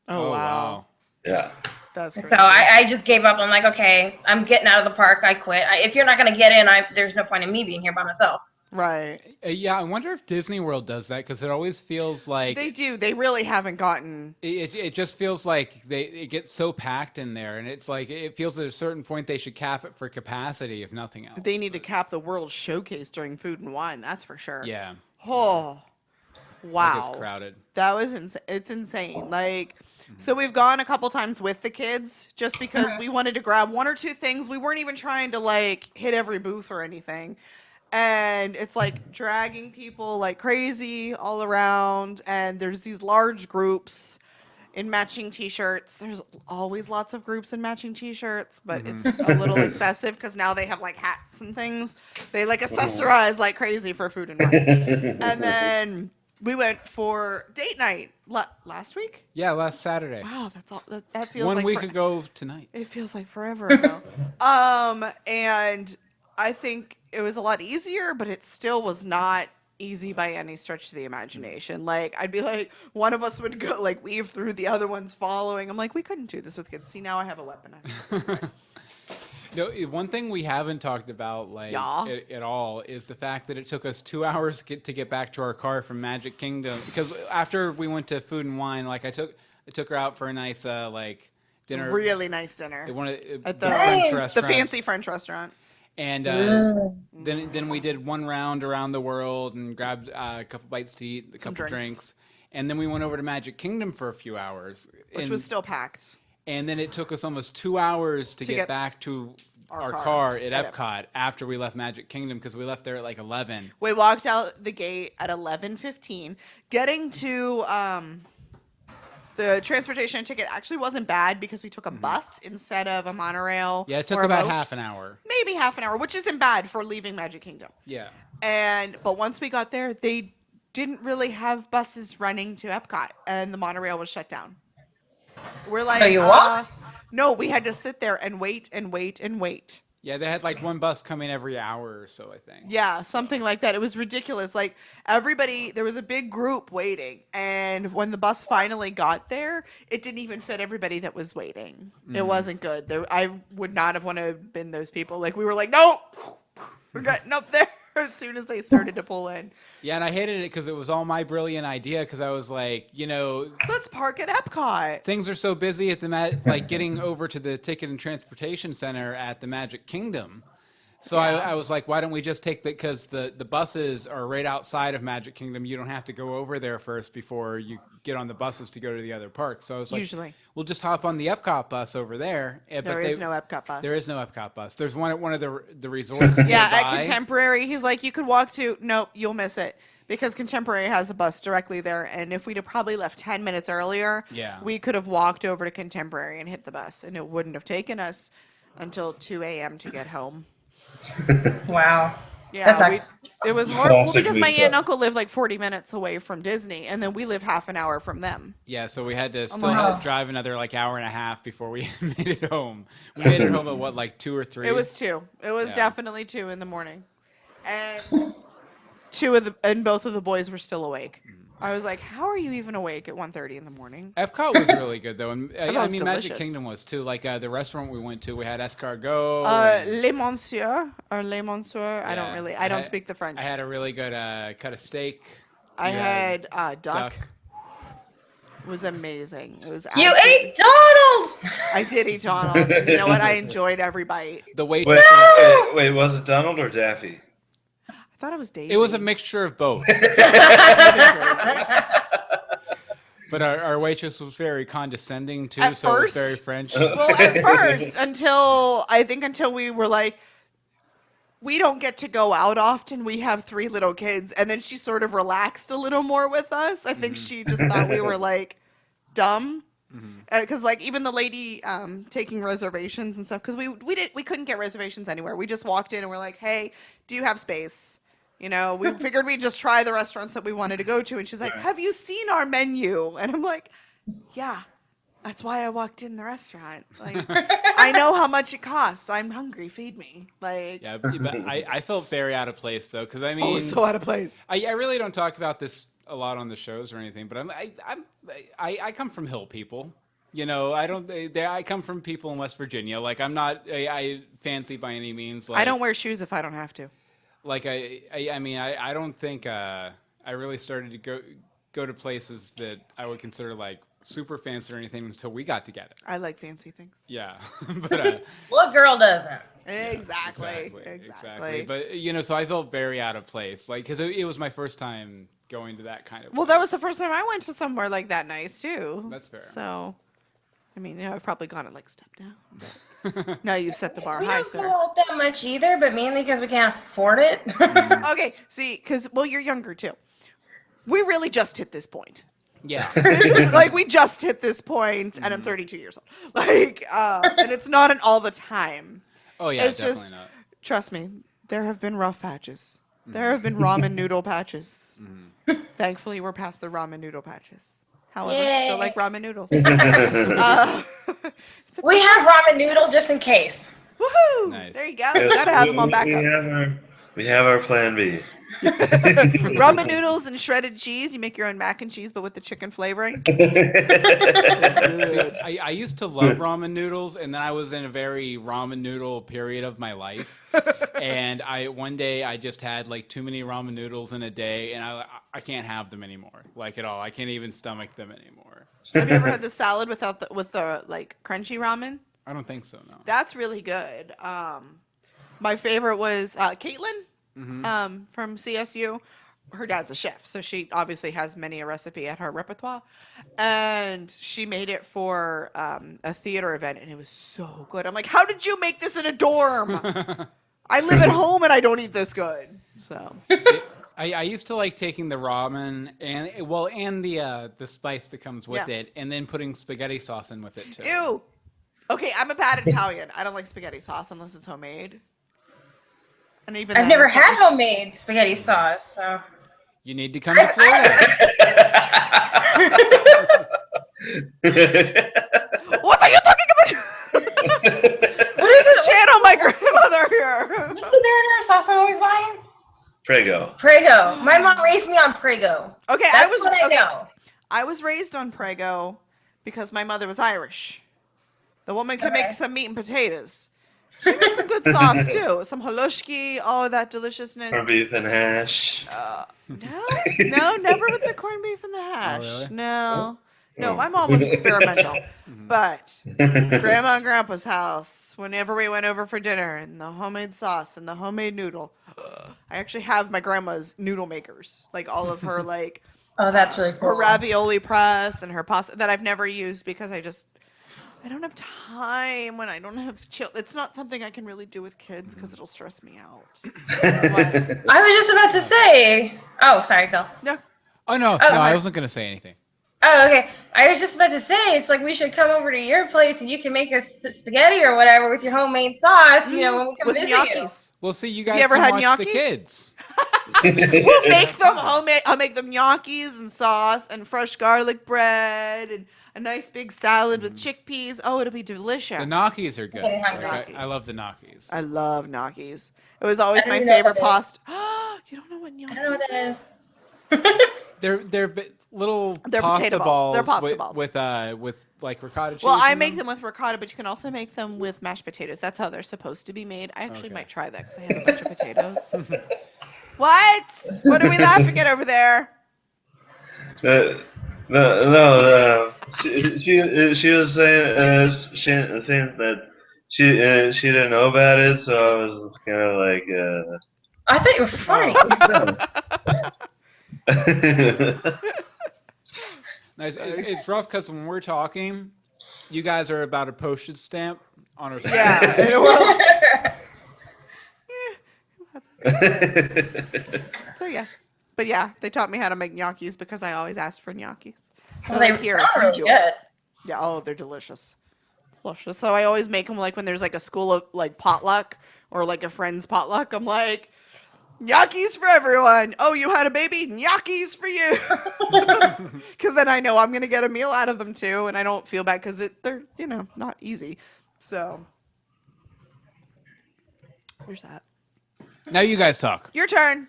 Oh wow. Yeah. That's crazy. So I just gave up. I'm like, okay, I'm getting out of the park. I quit. If you're not going to get in, there's no point in me being here by myself. Right. Yeah, I wonder if Disney World does that because it always feels like They do. They really haven't gotten. it just feels like it gets so packed in there, and it's like it feels at a certain point they should cap it for capacity, if nothing else. They need to cap the World Showcase during Food and Wine. That's for sure. Yeah, Oh. it Wow. gets crowded. That was insane. It's insane. Like, so we've gone a couple times with the kids just because we wanted to grab one or two things. We weren't even trying to like hit every booth or anything. And it's like dragging people like crazy all around. And there's these large groups in matching t-shirts. There's always lots of groups in matching t-shirts, but it's a little excessive because now they have like hats and things. They like accessorize like crazy for Food and Wine. And then we went for date night last week? Yeah, last Saturday. Wow, that's all. That feels 1 like week ago tonight. It feels like forever ago. And I think it was a lot easier, but it still was not easy by any stretch of the imagination. Like, I'd be like, one of us would go, like, weave through, the other one's following. I'm like, we couldn't do this with kids. See, now I have a weapon. No, one thing we haven't talked about like Yeah. at all is the fact that it took us 2 hours to get back to our car from Magic Kingdom, because after we went to Food and Wine, like I took her out for a nice like dinner, Really nice dinner. at At the the French The restaurant, fancy French restaurant. and then we did one round around the world and grabbed a couple bites to eat, a couple drinks, and then we went over to Magic Kingdom for a few hours, Which was still packed. and then it took us almost 2 hours to get back to our car at Epcot after we left Magic Kingdom, because we left there at like 11. We walked out the gate at 11:15. Getting to the transportation ticket actually wasn't bad because we took a bus instead of a monorail. Yeah, it took or a about boat. half an hour. Maybe half an hour, which isn't bad for leaving Magic Kingdom. Yeah. But once we got there, they didn't really have buses running to Epcot, and the monorail was shut down. We're like, So you walked? No, we had to sit there and wait and wait and wait. Yeah, they had like one bus coming every hour or so, I think. Yeah, something like that. It was ridiculous. Like, there was a big group waiting, and when the bus finally got there, it didn't even fit everybody that was waiting. It wasn't good. I would not have wanted to have been those people. Like, we were like, no, we're getting up there as soon as they started to pull in. Yeah, and I hated it because it was all my brilliant idea, because I was like, Let's park at Epcot. things are so busy at like getting over to the Ticket and Transportation Center at the Magic Kingdom. So I was like, why don't we just take because the buses are right outside of Magic Kingdom. You don't have to go over there first before you get on the buses to go to the other parks. So I was like, Usually. we'll just hop on the Epcot bus over there. There is no Epcot bus. There is no Epcot bus. There's one at one of the resorts. Yeah, at nearby. Contemporary, he's like, you could walk to. Nope, you'll miss it. Because Contemporary has a bus directly there, and if we'd have probably left 10 minutes earlier, we could have walked over to Contemporary and hit the bus, and it wouldn't have taken us until 2 a.m. to get home. Wow. Yeah, it was horrible because my week aunt and up. uncle live like 40 minutes away from Disney, and then we live half an hour from them. Yeah, so we had to Oh still drive another like hour and a half before we made it home. We made it home at what, like 2 or 3? It was 2. It was Yeah. definitely 2 in the morning, and both of the boys were still awake. I was like, how are you even awake at 1:30 in the morning? Epcot was really good though, and I was mean Magic delicious. Kingdom was too. Like the restaurant we went to, we had escargot. Les Monsieur or Les Monsieur. I Yeah. don't speak the French. I had a really good cut of steak. I You had duck. duck. It was amazing. It was. You absolutely- ate Donald! I did eat Donald. And you know what? I enjoyed every bite. The Wait, waitress. wait, was it Donald or Daffy? I thought it was Daisy. It was a mixture of both. But our waitress was very condescending too, At so it was first? very French. Well, at first, until we were like, we don't get to go out often. We have 3 little kids, and then she sort of relaxed a little more with us. I think she just thought we were like dumb, because like even the lady taking reservations and stuff, because we couldn't get reservations anywhere. We just walked in and we're like, hey, do you have space? You know, we figured we'd just try the restaurants that we wanted to go to. And she's like, have you seen our menu? And I'm like, yeah, that's why I walked in the restaurant. Like, I know how much it costs. I'm hungry. Feed me. Like, Yeah, but I felt very out of place though, because I mean, so out of place. I really don't talk about this a lot on the shows or anything, but I come from hill people. You know, I come from people in West Virginia. Like, I'm not I fancy by any means. Like, I don't wear shoes if I don't have to. Like I mean I don't think I really started to go to places that I would consider like super fancy or anything until we got together. I like fancy things. Yeah, but What girl doesn't? Exactly. But you know, so I felt very out of place, like because it was my first time going to that kind of. Well, that was the first time I went to somewhere like that nice too. That's fair. So, I mean, you know, I've probably gone at like step down. No, you set the bar We high, don't sir. go out that much either, but mainly because we can't afford it. Okay, see, because, well, you're younger too. We really just hit this point. Yeah. This is like, we just hit this point, and I'm 32 years old. Like, and it's not an all the time. Oh yeah, It's definitely just, not. trust me, there have been rough patches. There have been ramen noodle patches. Thankfully, we're past the ramen noodle patches. However, Yay. still like ramen noodles. we We have ramen noodle just in case. Woohoo! Nice. There you go. Gotta have them on backup. We have our plan B. Ramen noodles and shredded cheese. You make your own mac and cheese, but with the chicken flavoring. See, Good. I used to love ramen noodles, and then I was in a very ramen noodle period of my life. And one day I just had like too many ramen noodles in a day, and I can't have them anymore, like at all. I can't even stomach them anymore. Have you ever had the salad with the like crunchy ramen? I don't think so. No. That's really good. My favorite was Caitlin from CSU. Her dad's a chef, so she obviously has many a recipe at her repertoire. And she made it for a theater event, and it was so good. I'm like, how did you make this in a dorm? I live at home, and I don't eat this good. So. See, I used to like taking the ramen and the spice that comes with it, and then putting spaghetti sauce in with it too. Ew. Okay, I'm a bad Italian. I don't like spaghetti sauce unless it's homemade. And even I've then, never it's had like- homemade spaghetti sauce, so. You need to come to Florida. What are you talking about? What is it? Channel my grandmother here. What's the marinara sauce I'm always buying? Prego. Prego. My mom raised me on Prego. Okay, That's what I know. I was raised on Prego because my mother was Irish. The woman can make some meat and potatoes. She made some good sauce too. Some halushki, all that deliciousness. Corned beef and hash. No, never with the corned beef and the hash. really? No, my mom was experimental. But Grandma and Grandpa's house, whenever we went over for dinner, and the homemade sauce and the homemade noodle. I actually have my grandma's noodle makers, like all of her like. Oh, that's really cool. Her ravioli press and her pasta that I've never used because I don't have time when I don't have It's not something I can really do with kids because it'll stress me out. What? I was just about to say. Oh, sorry, Phil. No. Oh no, I wasn't gonna say anything. Oh, okay. I was just about to say, it's like we should come over to your place and you can make us spaghetti or whatever with your homemade sauce, you know, when we come with visit gnocchis. Well, see, you guys You ever can had watch gnocchi? the kids. We'll make them homemade. I'll make them gnocchis and sauce and fresh garlic bread and a nice big salad with chickpeas. Oh, it'll be delicious. The gnocchis are good. Getting hungry. I love the gnocchis. I love gnocchis. It was always I don't my even know favorite what pasta. You don't know what gnocchis I don't know what are? that is. They're little They're pasta potato balls. balls. They're pasta balls. with like ricotta cheese. Well, I in make them with ricotta, but you can also make them with mashed potatoes. That's how they're supposed to be made. I actually Okay. might try that because I have a bunch of potatoes. What? What are we laughing at over there? She was saying that she didn't know about it, so I was kind of like. I thought you were funny. Nice. It's rough because when we're talking, you guys are about a postage stamp on our side. Yeah. Well, so yeah. But yeah, they taught me how to make gnocchis because I always asked for gnocchis. Well, They're they like, here, sound you really do good. it. Yeah, oh, they're delicious. Delicious. So I always make them like when there's like a school of like potluck or like a friend's potluck. I'm like, gnocchis for everyone. Oh, you had a baby? Gnocchis for you. Because then I know I'm going to get a meal out of them too. And I don't feel bad because they're, not easy. So there's that. Now you guys talk. Your turn.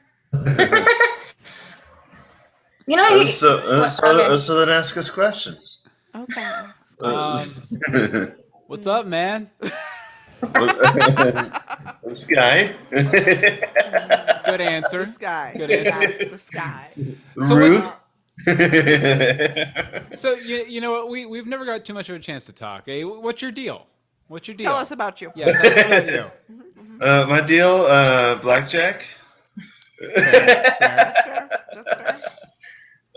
You know, okay. So then ask us questions. Okay. What's up, man? This guy. Good answer. This guy. Good answer. Yes, this guy. So Rude. So you know what? We've never got too much of a chance to talk. Hey, what's your deal? What's your deal? Tell us about you. Yeah, tell us about you. My deal, blackjack. That's fair. That's fair.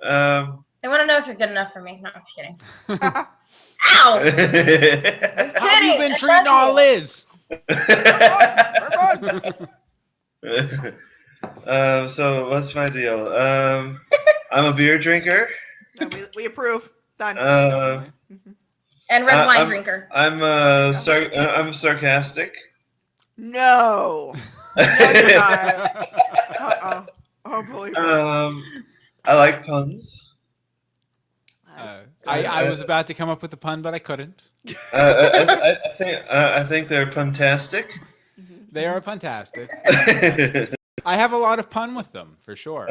I want to know if you're good enough for me. No, I'm just kidding. Ow! How have you been treating our Liz? So what's my deal? I'm a beer drinker. No, we approve. Done. And red wine I'm- drinker. I'm sarcastic. No. No, you're not. Uh-uh. Oh, believe me. I like puns. I was about to come up with a pun, but I couldn't. I think they're fantastic. They are puntastic. I have a lot of pun with them, for sure.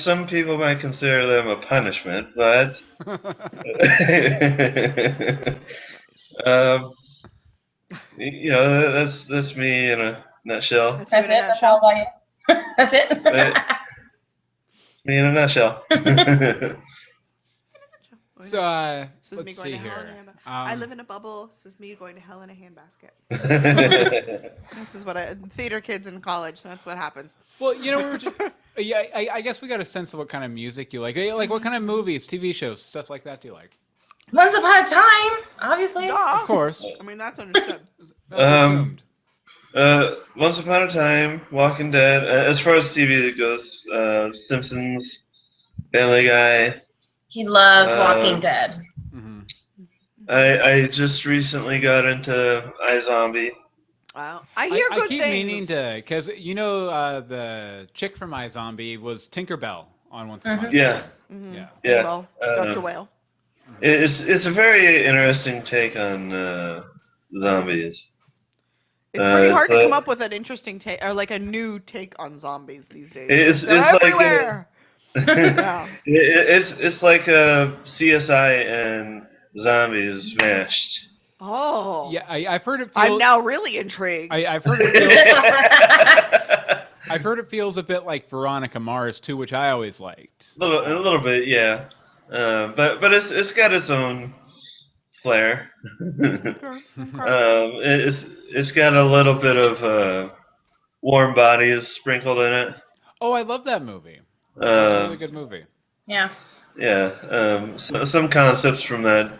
Some people might consider them a punishment, but um, that's me in a nutshell. That's you in a That's all nutshell. about you. That's it. Me in a nutshell. So, This is me let's going see to hell in a here. handbasket. I live in a bubble. This is me going to hell in a handbasket. This is what theater kids in college. That's what happens. Well, yeah, I guess we got a sense of what kind of music you like. Like, what kind of movies, TV shows, stuff like that do you like? Once upon a time, obviously. Duh. Of course. I mean, that's understood. That's assumed. Once Upon a Time, Walking Dead. As far as TV goes, Simpsons, Family Guy. He loves Walking Dead. Mm-hmm. I just recently got into iZombie. Wow. I hear good I keep things. meaning to, because the chick from iZombie was Tinkerbell on Once Upon a Time. Yeah. Mm-hmm. Yeah. Yeah. Well, Dr. Whale. It's a very interesting take on zombies. It's pretty hard to so- come up with an interesting take or like a new take on zombies these days. It's- 'Cause they're it's like everywhere. Yeah. It's like a CSI and zombies mashed. Oh. Yeah, I've heard it feels... I'm now really intrigued. I've heard it feels... I've heard it feels a bit like Veronica Mars too, which I always liked. A little bit, yeah. But it's got its own flair. It's got a little bit of warm bodies sprinkled in it. Oh, I love that movie. It's a really good movie. Yeah. Yeah. Some concepts from that.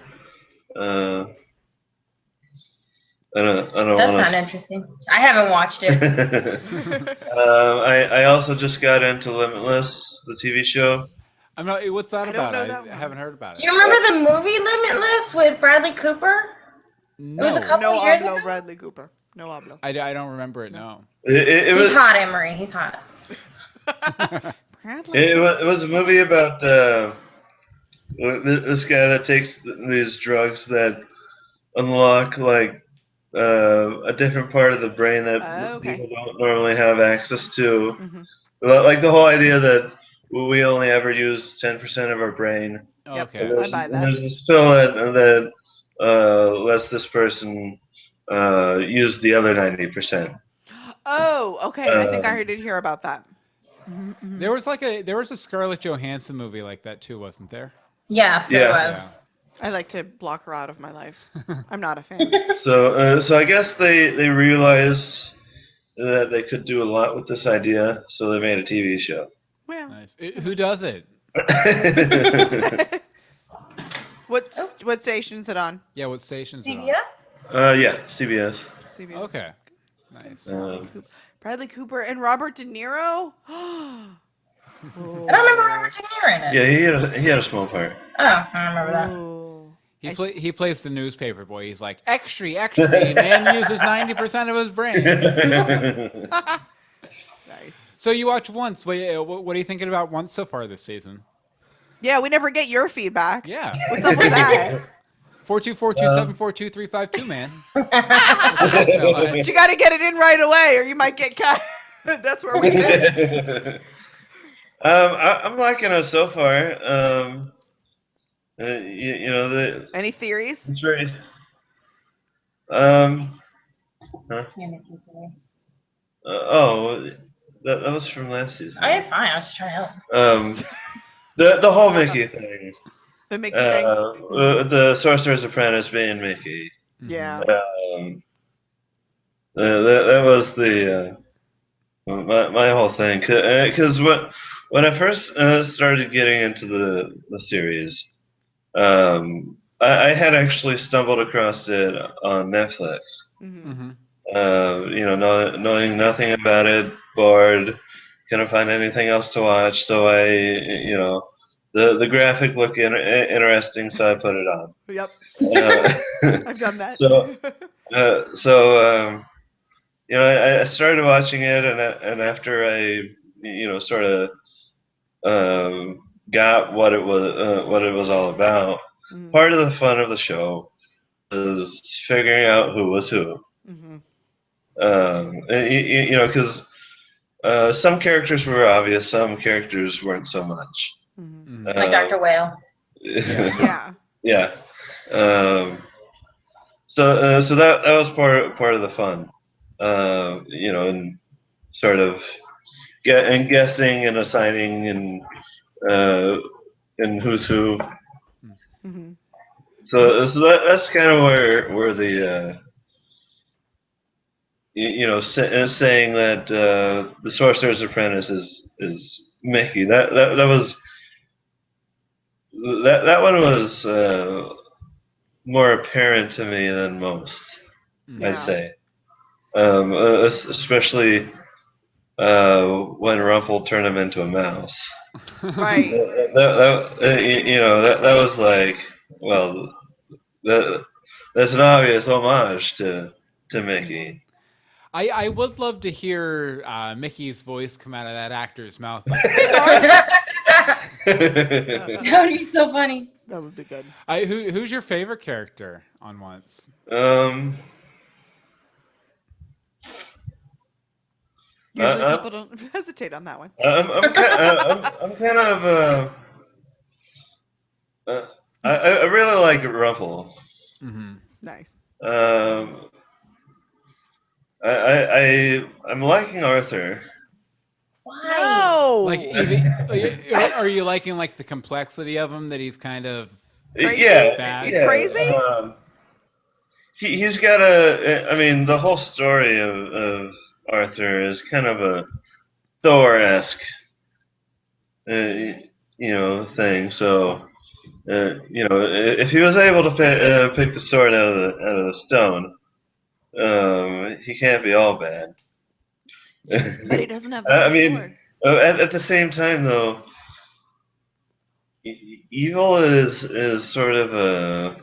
I don't That want sounds interesting. I haven't watched it. I also just got into Limitless, the TV show. I'm not. What's that I don't about? know I that one. haven't heard about Do it. you remember the movie Limitless with Bradley Cooper? No, a couple- No years hablo, ago? Bradley Cooper. No hablo. I don't remember it. No. It He's was hot, Emery. He's hot. Bradley. it was a movie about this guy that takes these drugs that unlock like a different part of the brain that Okay. people don't normally have access to. Mhm. Like the whole idea that we only ever use 10% of our brain. Yep. Okay. I buy that. There's this pill that lets this person use the other 90%. Oh, okay. I think I did hear about that. There was a Scarlett Johansson movie like that too, wasn't there? Yeah. There Yeah. was. Yeah. I like to block her out of my life. I'm not a fan. So I guess they realized that they could do a lot with this idea, so they made a TV show. Well, Nice. Who does it? what station's it on? Yeah. What station's it on? Yeah. Yeah, CBS. CBS. Okay. Nice. Bradley Cooper and Robert De Niro. I don't remember Robert De Niro in it. Yeah, he had a small part. Oh, I don't remember that. Ooh. He plays the newspaper boy. He's like, extra, extra. Man uses 90% of his brain. Nice. So you watch Once. What are you thinking about Once so far this season? Yeah, we never get your feedback. Yeah. What's up with that? 4242742 man. But you got to get it in right away, or you might get cut. That's where we fit. I'm liking it so far. Any theories? It's very. That was from last season. Oh, you're fine. I was just trying to help. The whole Mickey thing. The Mickey thing? The Sorcerer's Apprentice being Mickey. Yeah. That was the my whole thing. Because when I first started getting into the series, I had actually stumbled across it on Netflix. Mm-hmm. Knowing nothing about it, bored, couldn't find anything else to watch, so the graphic looked interesting, so I put it on. Yep. I've done that. I started watching it, and after I, sort of got what it was all about. Mhm. Part of the fun of the show was figuring out who was who. Mhm. Because some characters were obvious, some characters weren't so much. Mhm. Like Dr. Whale. Yeah. Yeah. Yeah. Um, so that was part of the fun. And sort of guessing and assigning and who's who. Mhm. So that's kind of where the saying that the Sorcerer's Apprentice is Mickey. That was that one was more apparent to me than most. I'd Yeah. say, especially when Rumpel turned him into a mouse. Right. That was like, well, that's an obvious homage to Mickey. I would love to hear Mickey's voice come out of that actor's mouth. Like, That would be so funny. That would be good. who's your favorite character on Once? um, Usually I, people don't hesitate on that one. I'm kind of I really like Rumpel. Mm-hmm. Nice. Um, I'm liking Arthur. Why? No. Like, even, are you liking like the complexity of him that he's kind of Crazy? Yeah, bad? He's yeah. crazy? He's got a. I mean, the whole story of Arthur is kind of a Thor-esque, thing. So, if he was able to pick the sword out of the stone, he can't be all bad. But he doesn't have the I whole mean, sword. at the same time, though, evil is sort of a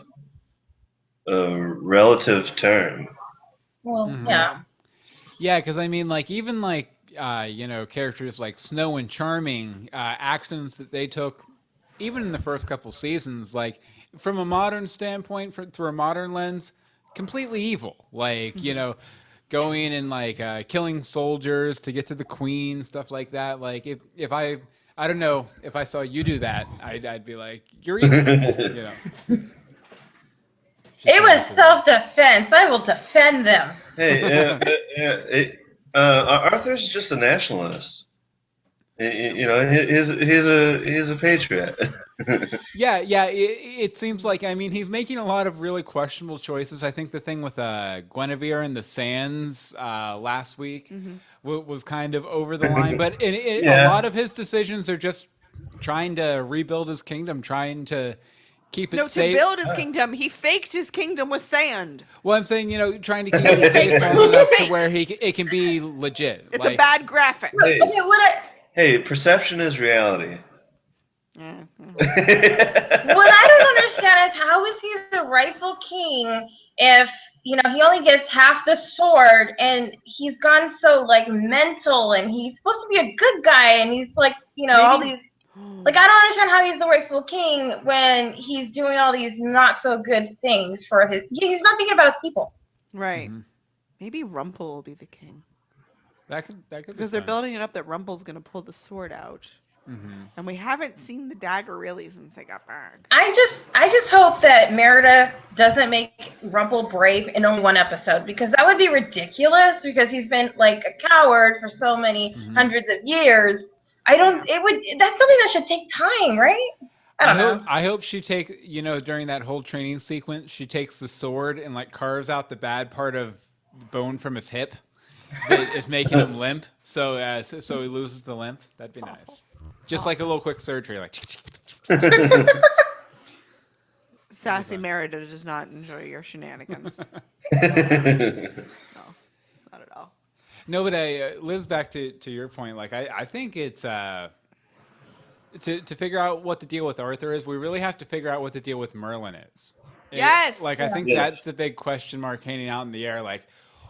relative term. Well, Mhm. yeah. Yeah, because I mean, like even like characters like Snow and Charming, actions that they took, even in the first couple seasons, like from a modern standpoint, through a modern lens, completely evil. Like going and like killing soldiers to get to the queen, stuff like that. Like if I don't know if I saw you do that, I'd be like, you're evil. You know. Just It was almost a- self-defense. I will defend them. Hey, Arthur's just a nationalist. He's a patriot. Yeah, it seems like I mean he's making a lot of really questionable choices. I think the thing with Guinevere and the Sands last week was kind of over the line, but a Yeah. lot of his decisions are just trying to rebuild his kingdom, trying to keep it No, to safe. build his kingdom, he faked his kingdom with sand. Well, I'm saying trying to keep it safe long enough to where it can be legit. It's like, a bad graphic. Hey, Okay, hey, perception is reality. what I don't understand is how is he the rightful king if he only gets half the sword and he's gone so like mental and he's supposed to be a good guy and he's like all these like I don't understand how he's the rightful king when he's doing all these not so good things for he's not thinking about his people. Right. Maybe Rumpel will be the king. that could Because be they're building it up that Rumpel's going to pull the sword out. And we haven't seen the dagger really since they got back. I just hope that Merida doesn't make Rumpel brave in only one episode because that would be ridiculous because he's been like a coward for so many hundreds of years. That's something that should take time, right? I hope she during that whole training sequence, she takes the sword and like carves out the bad part of the bone from his hip that is making him limp. So so he loses the limp. That'd be nice. Just like a little quick surgery, like. Sassy Merida does not enjoy your shenanigans. No, not at all. No, but Liz, back to your point. Like I think it's to figure out what the deal with Arthur is. We really have to figure out what the deal with Merlin is. Yes! Like I think Yes. that's the big question mark hanging out in the air. Like,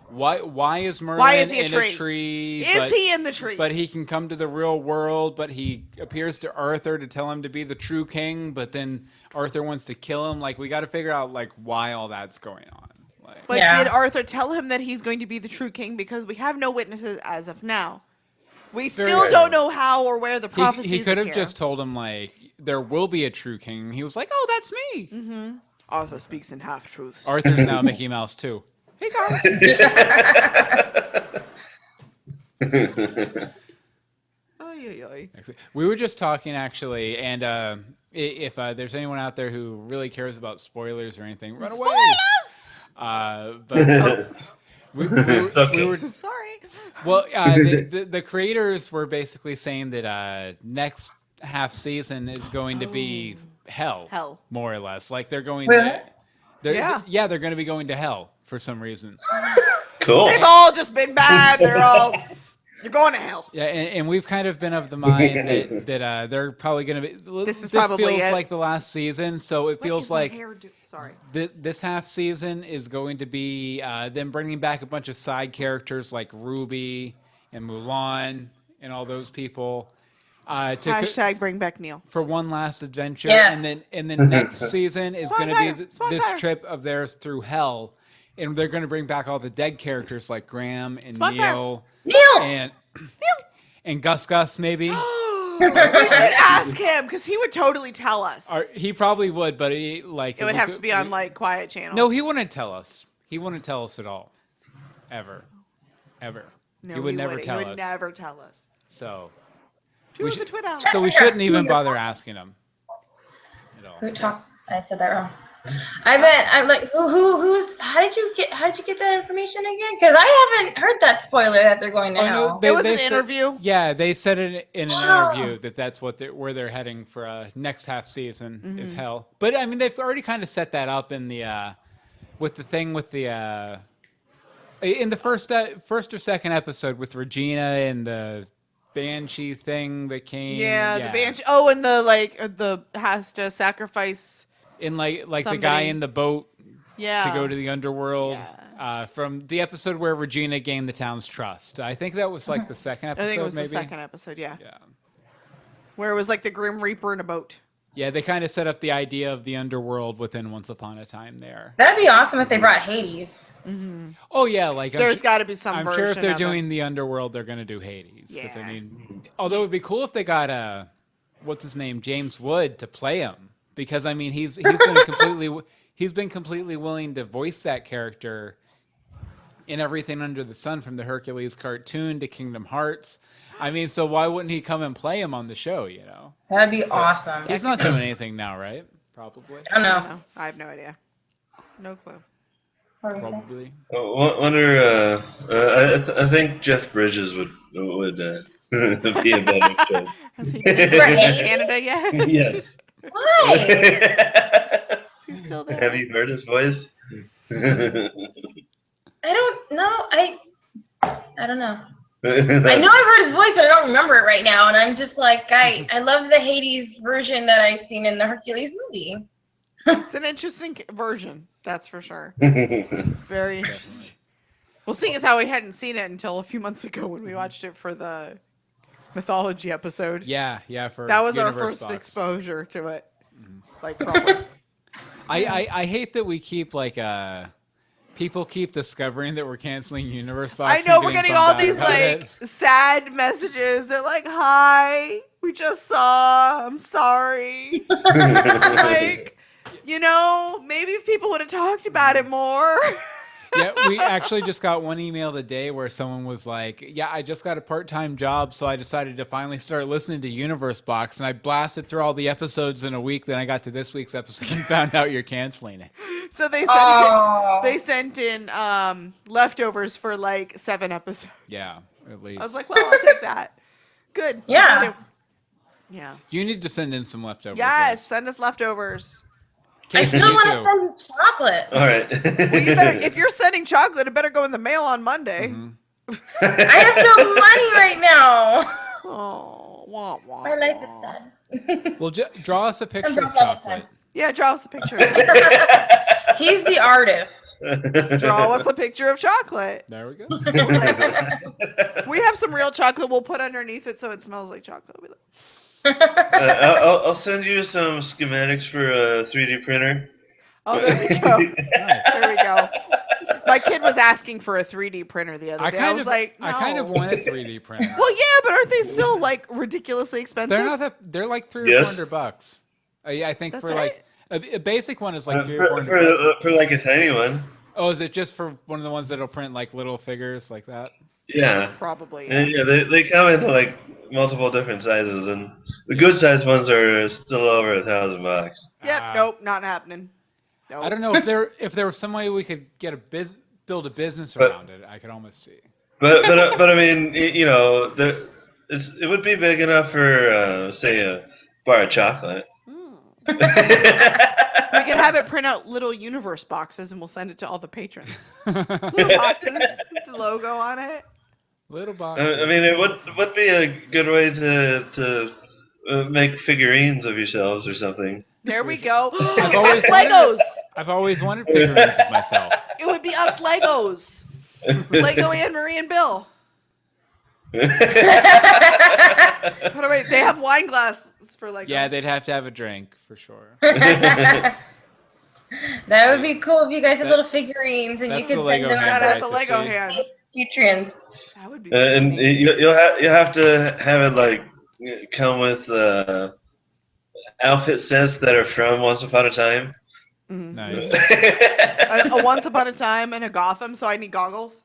Why is Merlin Why is he in a tree? Is he in the tree? But he can come to the real world, but he appears to Arthur to tell him to be the true king, but then Arthur wants to kill him. Like, we got to figure out, like, why all that's going on. Like, But did Arthur tell him that he's going to be the true king? Because we have no witnesses as of now. We still don't know how or where the prophecies he could have appear. just told him, like, there will be a true king. He was like, oh, that's me. Mm-hmm. Arthur speaks in half-truths. Arthur's now Mickey Mouse, too. Hey, guys. We were just talking, actually, and if there's anyone out there who really cares about spoilers or anything, run away. Spoilers! But we were sorry. Well, the creators were basically saying that next half season is going to be hell, more or less. Like they're going. Really? They're going to be going to hell for some reason. Cool. They've all just been bad. You're going to hell. Yeah, and we've kind of been of the mind that they're probably going to be. This probably feels it. like the last season, so it feels like. Sorry. This half season is going to be them bringing back a bunch of side characters like Ruby and Mulan and all those people. Hashtag bring back Neil. For one last adventure, Yeah. and then next season is going to be Swanfire. this trip of theirs through hell, and they're going to bring back all the dead characters like Graham and Swanfire. Neil and Gus maybe. We should ask him because he would totally tell us. He probably would, but it would have to be on like Quiet Channel. No, he wouldn't tell us. He wouldn't tell us at all, ever. No, he would never wouldn't. tell He would us. never tell us. So. Do the Twitter. So we shouldn't even bother asking him. At all. Who talked? I said that wrong. I'm like, who's? How did you get that information again? Because I haven't heard that spoiler that they're going to hell. It was an interview. Yeah, they said it in an interview that's where they're heading for next half season is hell. But I mean, they've already kind of set that up in the with the thing with the in the first or second episode with Regina and the Banshee thing that came. Yeah, the Banshee. Oh, and the has to sacrifice. In like somebody. The guy in the boat to go to the underworld. Yeah. From the episode where Regina gained the town's trust. I think that was like the second episode, I think it was maybe? the second episode, yeah. Yeah. Where it was like the Grim Reaper in a boat. Yeah, they kind of set up the idea of the underworld within Once Upon a Time there. That'd be awesome if they brought Hades. Mm-hmm. Oh, yeah. Like there's got to be some I'm version sure if they're of doing the underworld, they're going to do Hades. Yeah. I mean, although it would be cool if they got, what's his name, James Wood to play him. Because I mean, he's been completely willing to voice that character in everything under the sun, from the Hercules cartoon to Kingdom Hearts. I mean, so why wouldn't he come and play him on the show? You know, that'd be awesome. He's not doing anything now, right? Probably. I don't know. I have no idea. No clue. Probably. Wonder. I think Jeff Bridges would be a better choice. Has he been in Canada yet? Yes. Why? He's still there. Have you heard his voice? I don't know. I don't know. I know I've heard his voice, but I don't remember it right now. And I'm just like, I love the Hades version that I've seen in the Hercules movie. It's an interesting version, that's for sure. It's very interesting. Well, seeing as how we hadn't seen it until a few months ago when we watched it for the mythology episode. Yeah. For that was Universe our first Box. exposure to it, like proper. I hate that we keep people keep discovering that we're canceling Universe Box. I know, we're getting all these sad messages. They're like, "Hi, we just saw. I'm sorry." Like, maybe if people would have talked about it more. Yeah, we actually just got one email today where someone was like, yeah, I just got a part-time job, so I decided to finally start listening to Universe Box, and I blasted through all the episodes in a week. Then I got to this week's episode and found out you're canceling it. So they sent in leftovers for like 7 episodes. Yeah, at least. I was like, well, I'll take that. Good. Yeah. Yeah. You need to send in some leftovers. Yes, send us leftovers. I Casey, still me want to too. send chocolate. All right. Well, you better, if you're sending chocolate, it better go in the mail on Monday. Mm-hmm. I have no money right now. Oh, wah, wah, My life is wah. sad. Well, draw us a picture of broke all the chocolate. Yeah, draw us a picture. He's the artist. Draw us a picture of chocolate. There we go. We have some real chocolate. We'll put underneath it so it smells like chocolate. I'll send you some schematics for a 3D printer. Oh, there we go. Nice. There we go. My kid was asking for a 3D printer the other day. I was like, no. I kind of want a 3D printer. Well, yeah, but aren't they still like ridiculously expensive? They're not that. They're like $300 or $400. I think That's for it? like a basic one is like $300 or $400. For like a tiny one. Oh, is it just for one of the ones that'll print like little figures like that? Yeah. Probably. And yeah, they come into like multiple different sizes, and the good size ones are still over $1,000. Yep. Nope. Not happening. Nope. I don't know if there was some way we could get build a business around it. I could almost see. But I mean, you know, it would be big enough for say a bar of chocolate. We could have it print out little universe boxes, and we'll send it to all the patrons. Little boxes with the logo on it. Little boxes. I mean, it would be a good way to make figurines of yourselves or something. There we go. always Us Legos. I've always wanted figurines of myself. It would be us Legos. Lego Anne Marie and Bill. By the way, they have wine glasses for Legos. Yeah, they'd have to have a drink for sure. That would be cool if you guys had little figurines and you That's could the send Lego them hand, Gotta out have the right, Lego see. hand. patrons. That would be And funny. you'll have to have it like come with outfit sets that are from Once Upon a Time. Mhm. Nice. A Once Upon a Time and a Gotham, so I need goggles.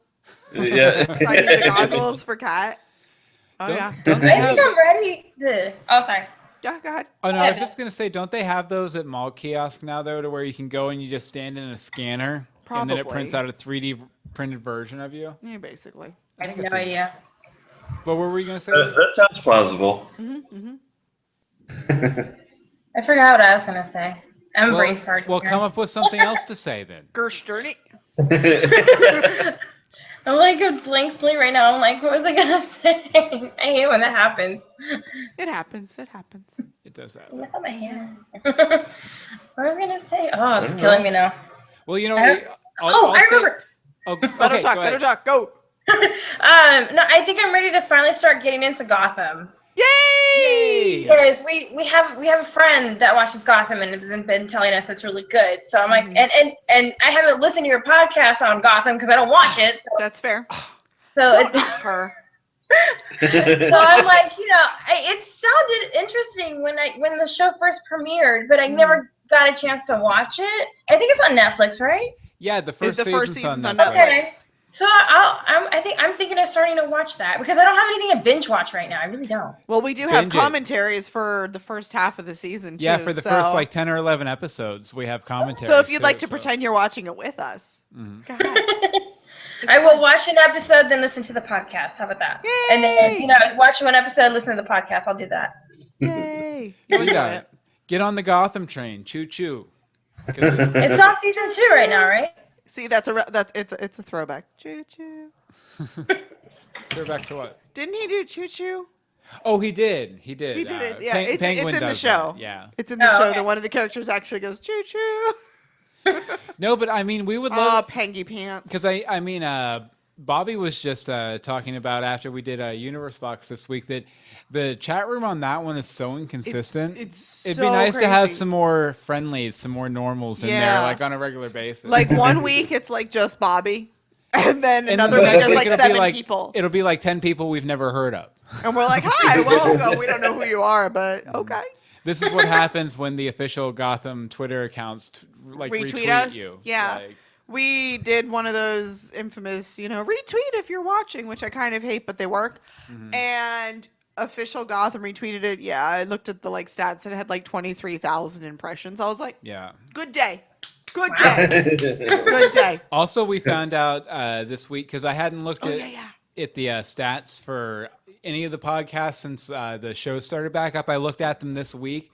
Yeah. So I need the goggles for Kat. Oh, yeah. Don't they I have? think I'm ready to. Oh, sorry. Yeah, go ahead. Oh no, I was just gonna say, don't they have those at mall kiosks now though, to where you can go and you just stand in a scanner and then it Probably. prints out a 3D printed version of you? Yeah, basically. I have think I've no seen idea. But what were you gonna say? That sounds plausible. I forgot what I was gonna say. I'm brain farting. Well, come up with something else to say then. Gersterney. I'm like a blank slate right now. I'm like, what was I gonna say? I hate when that happens. It happens. It happens. It does that. Look at my hair. What was I gonna say? Oh, it's killing me now. Well, you know, I I'll say- remember. Oh, Let her okay, talk. go Let her ahead. talk. Go. No, I think I'm ready to finally start getting into Gotham. Yay! Because we have a friend that watches Gotham and has been telling us it's really good. So I'm like, and I haven't listened to your podcast on Gotham because I don't watch it. So, That's fair. it's, Her. so I'm like, you know, it sounded interesting when the show first premiered, but I never got a chance to watch it. I think it's on Netflix, right? Yeah, the first season's on on Netflix. Netflix. Okay. So I'm thinking of starting to watch that because I don't have anything to binge watch right now. I really don't. Well, we do have Binge it. commentaries for the first half of the season, too. Yeah, for the first like 10 or 11 episodes, we have commentary. So if you'd like to pretend you're watching it with us, go ahead. I will watch an episode, then listen to the podcast. How about that? Yay! And then, watch one episode, listen to the podcast. I'll do that. Yay. You Enjoy got it. it. Get on the Gotham train. Choo choo. It's on season 2 right now, right? See, it's a throwback. Choo choo. Go back to what? Didn't he do choo choo? Oh, he did. He did. He did it. Yeah, Penguin it's in the does show. that, Yeah. It's in the Oh, show okay. that one of the characters actually goes choo choo. No, but I mean, we would Oh, love Pengy Pants. because I mean, Bobby was just talking about after we did a Universe Box this week that the chat room on that one is so inconsistent. It'd be nice to have some more friendlies, some more normals in there, Yeah. like on a regular basis. Like 1 week, it's like just Bobby. And then And another the week, next there's like it'll be 7 people. It'll be like 10 people we've never heard of. And we're like, hi, welcome. We don't know who you are, but okay. This is what happens when the official Gotham Twitter accounts retweet us. you. Yeah. Like, We did one of those infamous, retweet if you're watching, which I kind of hate, but they work. And official Gotham retweeted it. Yeah, I looked at the stats and it had 23,000 impressions. I was like, yeah. good day. Good day. Good day. Also, we found out this week because I hadn't looked at the stats for any of the podcasts since the show started back up. I looked at them this week.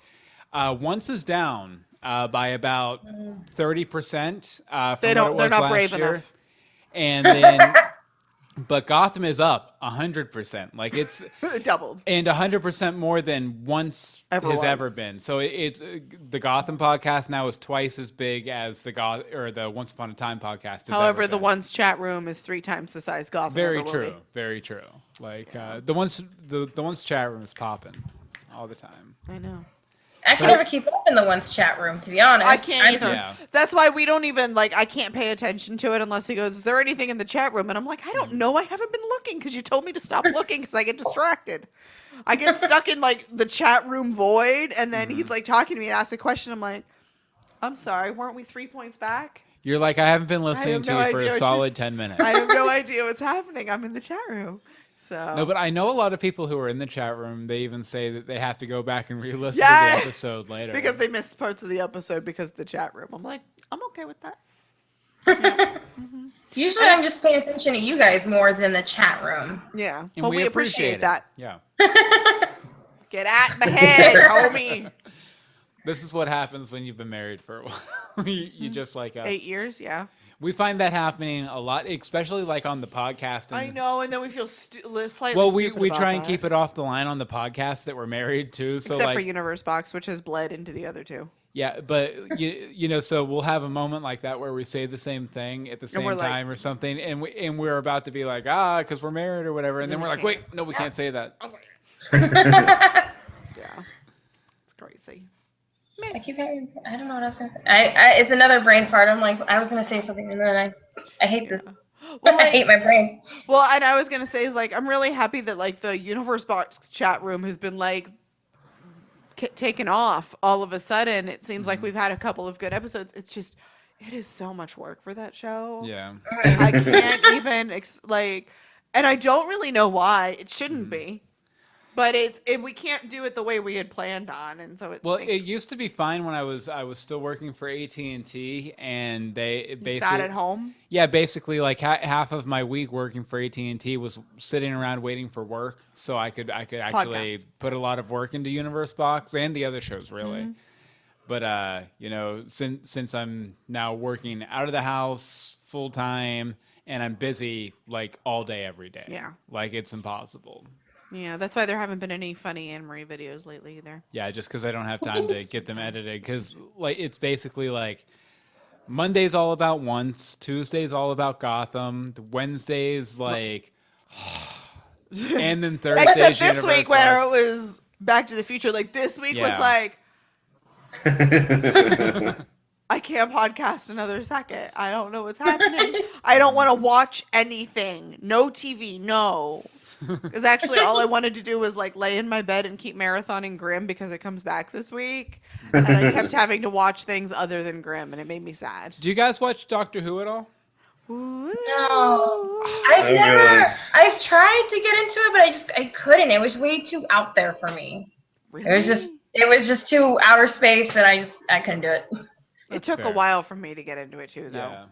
Once is down by about 30%. They're not brave year. enough. And then but Gotham is up 100%. Like it's It doubled. and 100% more than once ever been. So it's the Gotham podcast now is twice as big as the Once Upon a Time podcast. However, the Once chat room is 3 times the size Gotham. Very ever will true. be. Very true. Like the Once chat room is popping all the time. I know. I can never keep up in the Once chat room, to be honest. I can't either. Yeah. That's why we don't even, like, I can't pay attention to it unless he goes, is there anything in the chat room? And I'm like, I don't know. I haven't been looking because you told me to stop looking because I get distracted. I get stuck in, like, the chat room void, and then he's, like, talking to me and asks a question. I'm like, I'm sorry, weren't we 3 points back? You're like, I haven't been listening to you for a solid 10 minutes. I have no idea what's happening. I'm in the chat room. So No, but I know a lot of people who are in the chat room. They even say that they have to go back and re-listen to the episode later because they missed parts of the episode because of the chat room. I'm like, I'm okay with that. Yeah. Usually I'm just paying attention to you guys more than the chat room. Yeah. And Well, we we appreciate appreciate that. Yeah. Get at my head, homie. This is what happens when you've been married for a while. you just like 8 years, yeah. We find that happening a lot, especially like on the podcast. I know, and then we feel slightly well, stupid we about try and that. keep it off the line on the podcast that we're married to. So Except like, for Universe Box, which has bled into the other two. yeah, but you know, so we'll have a moment like that where we say the same thing at the same time or something, and we're about to be like, because we're married or whatever, and then we're like, wait, no, we can't say that. Yeah, it's crazy. I keep having, I don't know what I was going to say. It's another brain fart. I'm like, I was going to say something, and then I hate this. Well, I hate my brain. Well, and I was gonna say is like I'm really happy that like the Universe Box chat room has been like taken off all of a sudden. It seems like we've had a couple of good episodes. It's just it is so much work for that show. Yeah. I can't even and I don't really know why. It shouldn't be. But we can't do it the way we had planned on, and so Well, stinks. it used to be fine when I was still working for AT&T, and they basically sat at home. Yeah, basically, like half of my week working for AT&T was sitting around waiting for work, so I could actually put a lot of work into Universe Box and the other shows, really. Mm-hmm. But you know, since I'm now working out of the house full time and I'm busy like all day, every day. Yeah. Like it's impossible. Yeah, that's why there haven't been any funny Anne Marie videos lately either. Yeah, just because I don't have time to get them edited. Because like it's basically like Monday's all about Once, Tuesday's all about Gotham, Wednesday's like, and then Thursday's Except this Universe week where Box. it was Back to the Future. Like this week was Yeah. like, I can't podcast another second. I don't know what's happening. I don't want to watch anything. No TV, no. Because actually all I wanted to do was like lay in my bed and keep marathoning Grimm because it comes back this week. And I kept having to watch things other than Grimm, and it made me sad. Do you guys watch Doctor Who at all? Ooh. No. I've tried to get into it, but I couldn't. It was way too out there for me. Really? It was just too outer space, and I couldn't do it. It took a while for me to get into it too, though.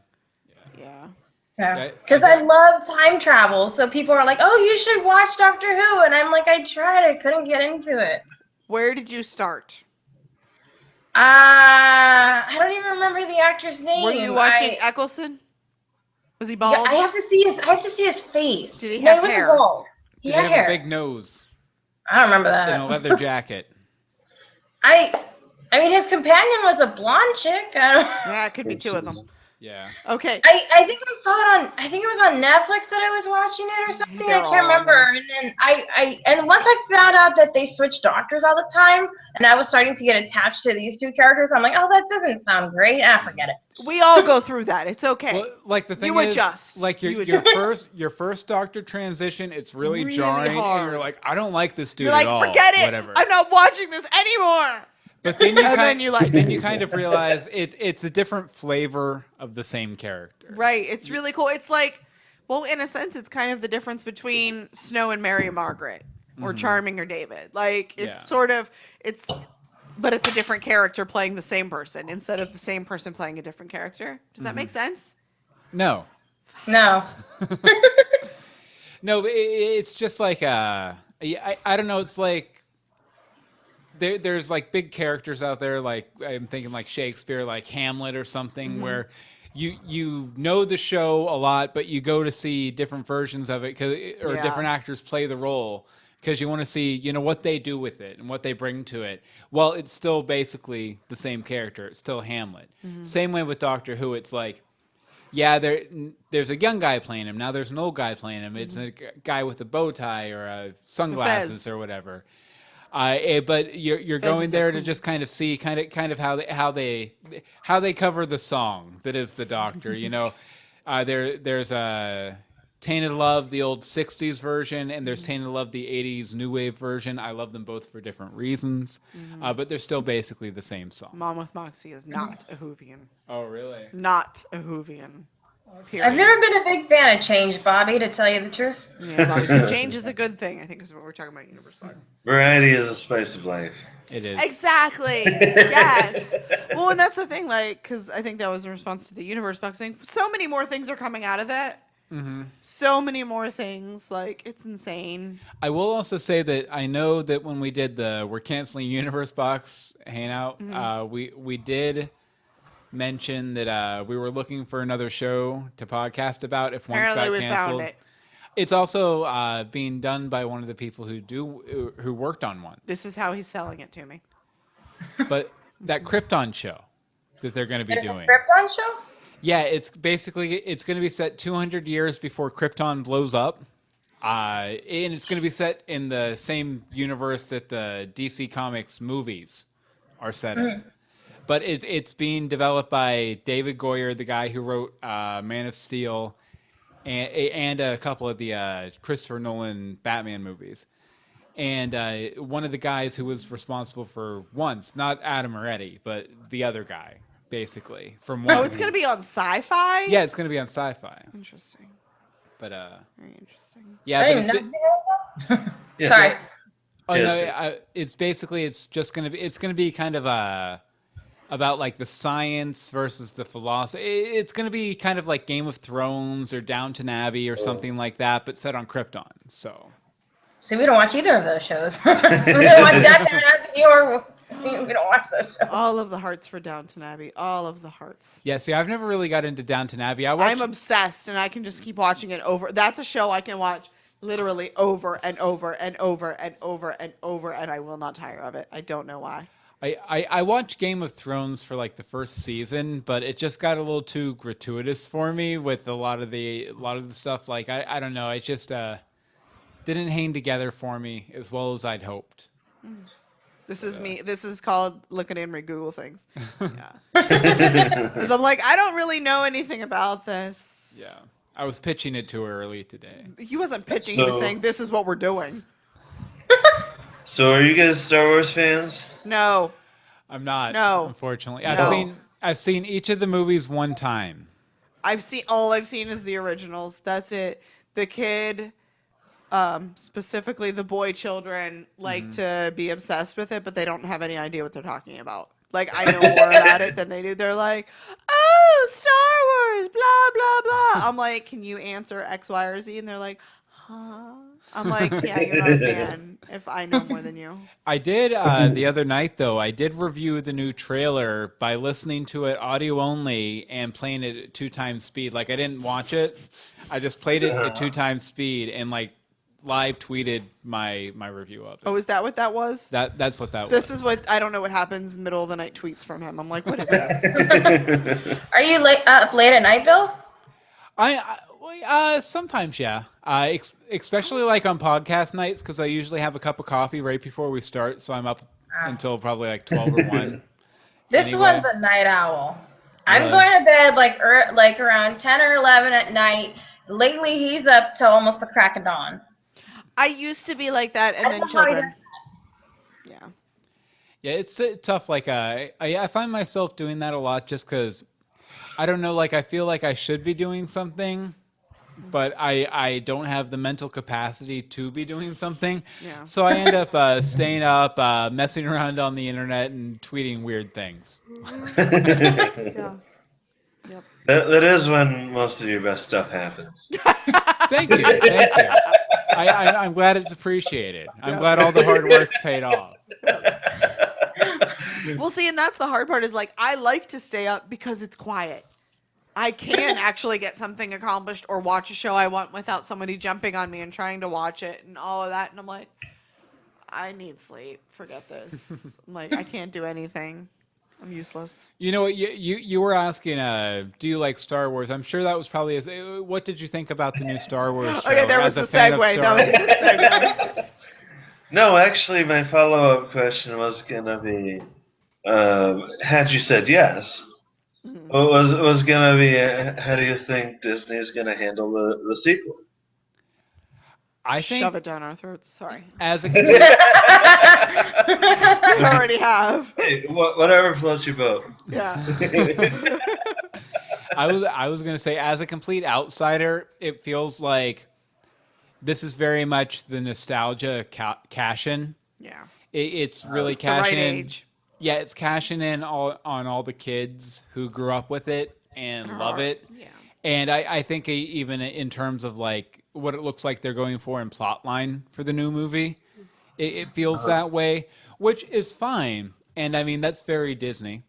Yeah. Yeah. Because I love time travel, so people are like, "Oh, you should watch Doctor Who," and I'm like, I tried, I couldn't get into it. Where did you start? I don't even remember the actor's name. Were you watching Eccleston? Was he bald? Yeah, I have to see his face. Did he have he hair? wasn't bald. He Did had he hair. have a big nose I don't remember that. and a leather jacket? I mean, his companion was a blonde chick. Yeah, it could be 2 of them. Yeah. Okay. I think I saw it on. I think it was on Netflix that I was watching it or something. They're I all can't on remember. And then and once I found out that they switched doctors all the time, and I was starting to get attached to these 2 characters, I'm like, oh, that doesn't sound great. Forget it. We all go through that. It's okay. Well, like the thing You is, adjust. like You your adjust. first doctor transition, it's really, Really jarring, hard. and you're like, I don't like this dude You're like, at all. forget it. Whatever. I'm not watching this anymore. But then you And kind, then you like then you kind of realize it's a different flavor of the same character. Right. It's really cool. It's like, well, in a sense, it's kind of the difference between Snow and Mary and Margaret, or Charming or David. Like, it's sort of, but it's a different character playing the same person instead of the same person playing a different character. Does that make sense? No. No. No, it's just like I don't know. It's like there's like big characters out there. Like I'm thinking like Shakespeare, like Hamlet or something, where you know the show a lot, but you go to see different versions of it or Yeah. different actors play the role because you want to see what they do with it and what they bring to it. Well, it's still basically the same character. It's still Hamlet. Same way with Doctor Who. It's like, yeah, there's a young guy playing him. Now there's an old guy playing him. It's a guy with a bow tie or sunglasses or whatever. But you're going there to just kind of see kind of how they cover the song that is the Doctor. There's a Tainted Love, the old '60s version, and there's Tainted Love, the '80s new wave version. I love them both for different reasons, but they're still basically the same song. Mom with Moxie is not a Whovian. Oh, really? Not a Whovian. Period. I've never been a big fan of change, Bobby, to tell you the truth. Yeah, obviously, change is a good thing. I think is what we're talking about. Universe Box. Variety is a spice of life. It is. Exactly. Yes. Well, and that's the thing, like, because I think that was in response to the Universe Box thing. So many more things are coming out of it. So many more things. Like, it's insane. I will also say that I know that when we did we're canceling Universe Box hangout, we did mention that we were looking for another show to podcast about if once Apparently got we canceled. found it. It's also being done by one of the people who worked on one. This is how he's selling it to me. But that Krypton show that they're going to be There's doing. a Krypton show? Yeah, it's going to be set 200 years before Krypton blows up. And it's going to be set in the same universe that the DC Comics movies are set in. But it's being developed by David Goyer, the guy who wrote Man of Steel, and a couple of the Christopher Nolan Batman movies. And one of the guys who was responsible for once, not Adam or Eddie, but the other guy, basically. From Oh, it's going to be on Sci-Fi? Yeah, it's going to be on Sci-Fi. Interesting. But Very interesting. yeah, I but didn't it's even know. Yeah. Sorry. oh Yeah. no, it's basically it's going to be kind of about like the science versus the philosophy. It's going to be kind of like Game of Thrones or Downton Abbey or something like that, but set on Krypton. So. See, we don't watch either of those shows. We don't watch Downton Abbey or we don't watch those shows. All of the hearts for Downton Abbey. All of the hearts. Yeah, see, I've never really got into Downton Abbey. I'm obsessed, and I can just keep watching it over. That's a show I can watch literally over and over and over and over and over, and I will not tire of it. I don't know why. I watched Game of Thrones for like the first season, but it just got a little too gratuitous for me with a lot of the stuff. Like I don't know, it just didn't hang together for me as well as I'd hoped. This is me. This is called looking in my Google things. Yeah. Because I'm like, I don't really know anything about this. Yeah, I was pitching it to her early today. He wasn't pitching. He was So- saying, this is what we're doing. So, are you guys Star Wars fans? No. I'm not. No. Unfortunately, No. I've seen each of the movies one time. All I've seen is the originals. That's it. The kid, specifically the boy children, like to be obsessed with it, but they don't have any idea what they're talking about. Like, I know more about it than they do. They're like, oh, Star Wars, blah, blah, blah. I'm like, can you answer X, Y, or Z? And they're like, huh? I'm like, yeah, you're not a fan if I know more than you. I did the other night, though. I did review the new trailer by listening to it audio only and playing it at 2 times speed. Like, I didn't watch it. I just played it at 2 times speed and, like, live tweeted my review of it. Oh, is that what that was? That's what that was. This is what, I don't know what happens in the middle of the night tweets from him. I'm like, what is this? Are you up late at night, Bill? Sometimes, yeah. Especially like on podcast nights, because I usually have a cup of coffee right before we start, so I'm up until probably like 12 or 1. This Anyway. one's a night owl. I'm Really? going to bed like around 10 or 11 at night. Lately, he's up till almost the crack of dawn. I used to be like that, and I then don't know how he children. Yeah. Yeah, it's tough. Like, I find myself doing that a lot just because, I don't know, like, I feel like I should be doing something, but I don't have the mental capacity to be doing something. Yeah. So I end up staying up, messing around on the internet and tweeting weird things. Yeah. Yep. That is when most of your best stuff happens. Thank you. Thank you. I'm glad it's appreciated. I'm glad all the hard work's paid off. Well, see, and that's the hard part is like, I like to stay up because it's quiet. I can actually get something accomplished or watch a show I want without somebody jumping on me and trying to watch it and all of that. And I'm like, I need sleep. Forget this. I'm like, I can't do anything. I'm useless. You know what? You were asking, do you like Star Wars? I'm sure that was probably what did you think about the new Star Wars show? Okay, there was as the a fan of segue. Star That was a good segue. No, actually, my follow-up question was gonna be, had you said yes, was gonna be, how do you think Disney is gonna handle the sequel? I think Shove it down our throats. Sorry. as a complete, I already have. Hey, whatever floats your boat. Yeah. I was gonna say as a complete outsider, it feels like this is very much the nostalgia cash in. Yeah. It's really It's the right cashing in. age. Yeah, it's cashing in on all the kids who grew up with it and love it. Yeah. And I think even in terms of like what it looks like they're going for in plot line for the new movie, it feels that way, which is fine. And I mean, that's very Disney.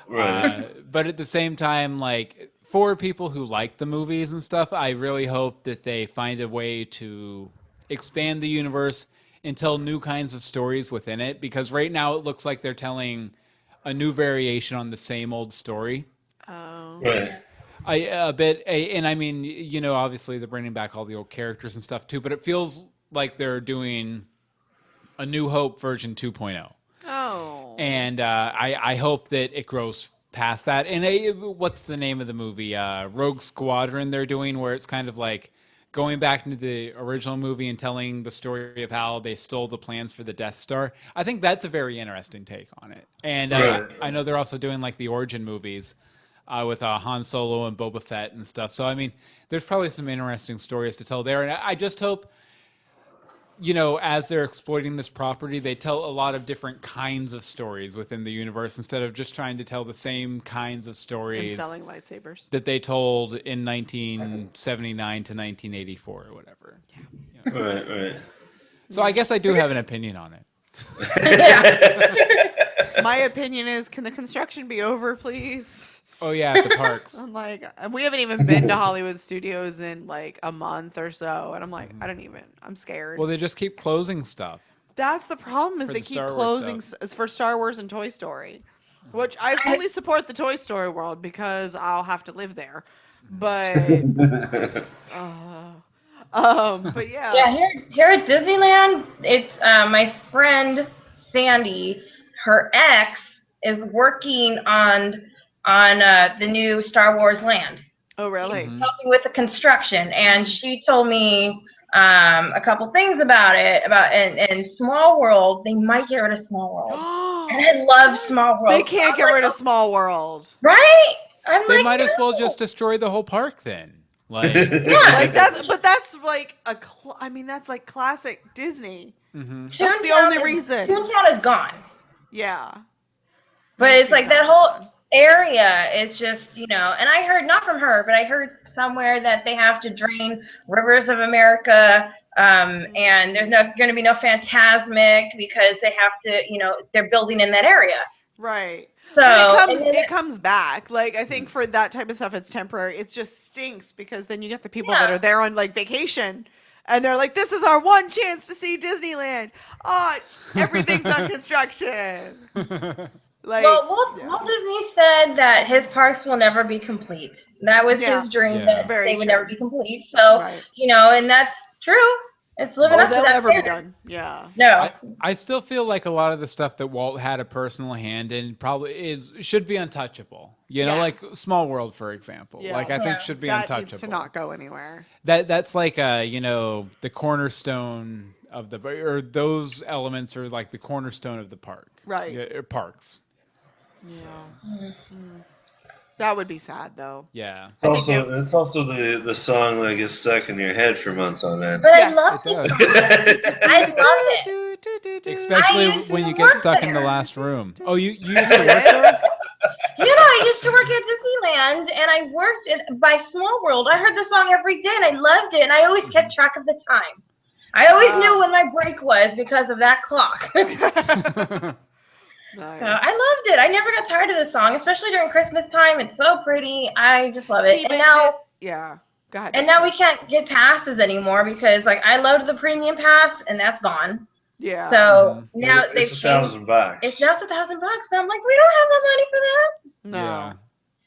Right. But at the same time, like for people who like the movies and stuff, I really hope that they find a way to expand the universe and tell new kinds of stories within it. Because right now it looks like they're telling a new variation on the same old story. Oh. Right. And I mean, you know, obviously they're bringing back all the old characters and stuff too, but it feels like they're doing a New Hope version 2.0. Oh. And I hope that it grows past that. And what's the name of the movie? Rogue Squadron they're doing, where it's kind of like going back into the original movie and telling the story of how they stole the plans for the Death Star. I think that's a very interesting take on it. And Right. I know they're also doing like the origin movies. With Han Solo and Boba Fett and stuff. So, I mean, there's probably some interesting stories to tell there. And I just hope, you know, as they're exploiting this property, they tell a lot of different kinds of stories within the universe instead of just trying to tell the same kinds of And stories selling lightsabers. that they told in 1979 to 1984 or whatever. You know. Right. So I guess I do have an opinion on it. My opinion is, can the construction be over, please? Oh, yeah, at the parks. I'm like, we haven't even been to Hollywood Studios in like a month or so, and I'm like, I'm scared. Well, they just keep closing stuff. That's the problem, is For they the keep Star Wars closing stuff. for Star Wars and Toy Story, which I fully support the Toy Story world because I'll have to live there. But, but yeah. Yeah, here at Disneyland, it's my friend Sandy. Her ex is working on the new Star Wars land, Oh, really? helping with the construction, and she told me a couple things about it. And Small World, they might get rid of Small World, and I love Small World. They can't get rid of Small World. Right? I'm They like, might as well no. just destroy the whole park then. Like, Yeah. Like that's like that's like classic Disney. mhm. That's the only reason. Toontown is gone, Yeah. but it's like that whole Toontown's area is just, you know, and I heard, not from her, but I heard somewhere that they have to drain rivers of America, and there's going to be no Phantasmic because they have to, you know, they're building in that area. right. So But and then- it comes back. Like, I think for that type of stuff, it's temporary. It just stinks because then you get the people that Yeah. are there on like vacation, and they're like, "This is our one chance to see Disneyland. Oh, everything's on construction." Like, well, yeah. Walt Disney said that his parks will never be complete. That was Yeah. his dream, Yeah. that Very they would true. never be complete. So, Right. you know, and that's true. It's living Or up to they'll that never be standard. done. Yeah. No. I still feel like a lot of the stuff that Walt had a personal hand in probably should be untouchable. You know, Yeah. like Small World, for example. Yeah. Like I think Yeah. should be That untouchable. needs to not go anywhere. That's like you know, the cornerstone of or those elements are like the cornerstone of the park. Right. Yeah, parks. Yeah. Mm. That would be sad, though. Yeah. It's also the song that gets stuck in your head for months on end. But Yes. I love It it. does. I love it. Especially used to when you get work stuck in the there. last room. Oh, you used to work there? You know, I used to work at Disneyland, and I worked by Small World. I heard the song every day, and I loved it, and I always kept track of the time. I always knew when my break was because of that clock. Nice. So I loved it. I never got tired of this song, especially during Christmas time. It's so pretty. I just love it. See, And but now, yeah. Go ahead. and now we can't get passes anymore because like I loved the premium pass and that's gone. Yeah. So now they've it's changed. $1,000. It's now $1,000. And I'm like, we don't have the money for that. No.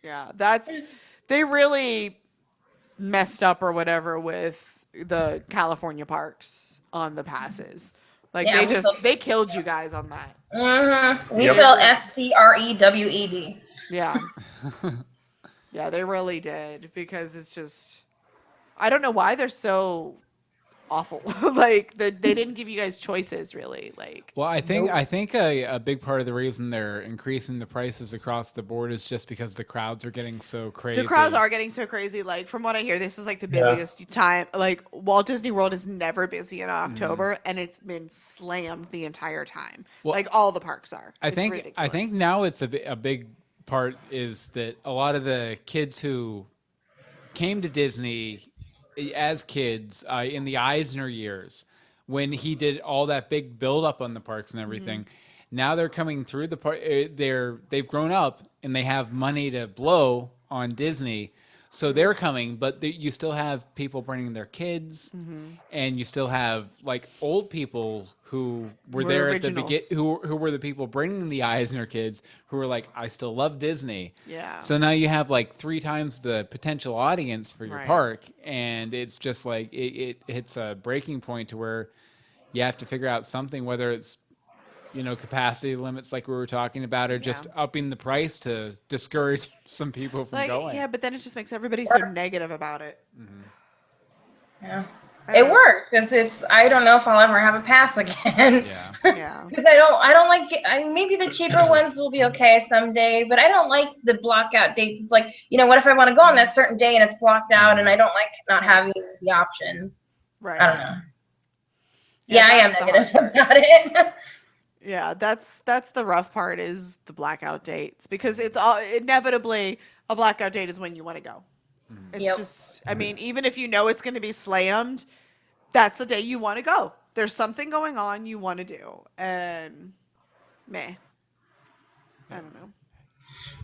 Yeah. Yeah. They really messed up or whatever with the California parks on the passes. Like Yeah, they killed you guys on that. Mm-hmm. We Yep. spell SCREWED. Yeah. Yeah, they really did because it's just I don't know why they're so awful. Like they didn't give you guys choices really. Like Well, I think a big part of the reason they're increasing the prices across the board is just because the crowds are getting so crazy. the crowds are getting so crazy. Like from what I hear, this is like the Yeah. busiest time. Like Walt Disney World is never busy in October, and it's been slammed the entire time. Well, like all the parks are. I It's think ridiculous. now it's a big part is that a lot of the kids who came to Disney as kids in the Eisner years when he did all that big build up on the parks and everything. Now they're coming through the park. They've grown up and they have money to blow on Disney, so they're coming. But you still have people bringing their kids, and you still have like old people who were there at the beginning, who were the people bringing the Eisner kids, who were like, I still love Disney. Yeah. So now you have like 3 times the potential audience for your Right. park, and it's just like it hits a breaking point to where you have to figure out something, whether it's capacity limits like we were talking about, or just upping the price to discourage some people from going. Yeah, but then it just makes everybody so negative about it. Yeah. I don't It know. works because I don't know if I'll ever have a pass again. Yeah. Yeah. Because I don't like maybe the cheaper ones will be okay someday, but I don't like the block out dates. It's like, what if I want to go on that certain day and it's blocked out, and I don't like not having the option. Right. I don't know. Yeah, I am that's the negative hard part. about it. Yeah, that's the rough part is the blackout dates because it's all inevitably a blackout date is when you want to go. It's Yep. just I mean, even if you know it's going to be slammed, that's the day you want to go. There's something going on you want to do, and meh. I don't know.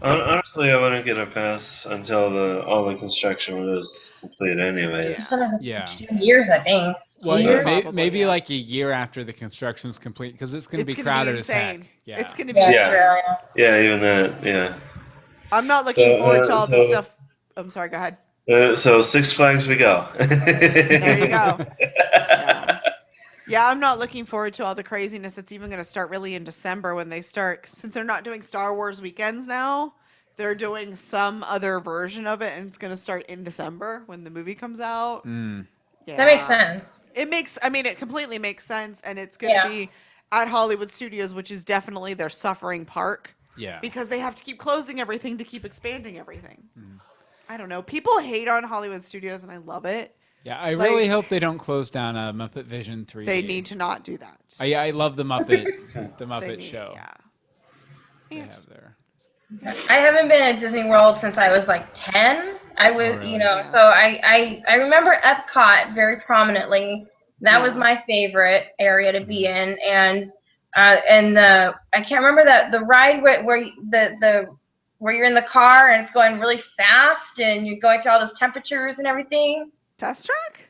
Honestly, I wouldn't get a pass until all the construction was complete anyway. Yeah. It's been Yeah. 2 years, I think. Well, Years? maybe, Probably, yeah. like a year after the construction's complete, because it's going to be gonna crowded as heck. insane. Yeah. It's going to be Yeah, insane. Yeah, even that. Yeah. I'm not looking forward to all the so- stuff. I'm sorry, go ahead. So Six Flags we go. There you go. Yeah. Yeah, I'm not looking forward to all the craziness that's even going to start really in December when they start. Since they're not doing Star Wars weekends now, they're doing some other version of it, and it's going to start in December when the movie comes out. Mm. Yeah. That makes sense. It completely makes sense, and it's going to be at Hollywood Studios, which is definitely their suffering park. Yeah. Because they have to keep closing everything to keep expanding everything. I don't know. People hate on Hollywood Studios, and I love it. Yeah, I really hope they don't close down Muppet Vision 3D. They need to not do that. I love the Muppet They need- show Yeah. they And- have there. I haven't been at Disney World since I was like 10. I was, really? Yeah. so I remember Epcot very prominently. That was Yeah. my favorite area to be in, and I can't remember the ride where you're in the car and it's going really fast and you're going through all those temperatures and everything. Test track?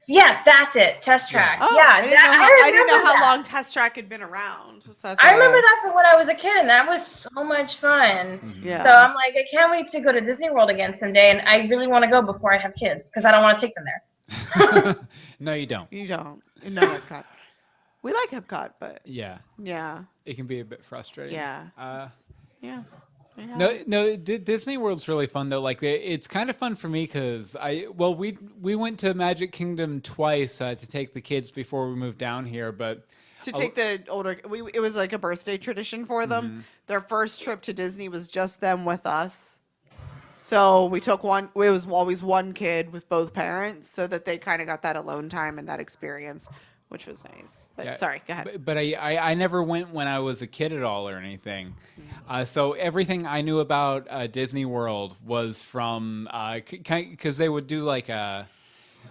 Yes, that's it. Test track. Oh, Yeah, I didn't know remember how that. long Test Track had been around. So that's I all remember that from when I was a kid, and that was so much fun. Yeah. So I'm like, I can't wait to go to Disney World again someday, and I really want to go before I have kids because I don't want to take them there. No, you don't. You don't. No Epcot. We like Epcot, but Yeah, yeah. it can be a bit frustrating. Yeah. Yeah. No, Disney World's really fun though. Like it's kind of fun for me because we went to Magic Kingdom twice to take the kids before we moved down here, but To take the older, it was like a birthday tradition for them. Their first trip to Disney was just them with us. So we took one. It was always one kid with both parents, so that they kind of got that alone time and that experience, which was nice. But Yeah, sorry, go ahead. But I never went when I was a kid at all or anything. So everything I knew about Disney World was from because they would do like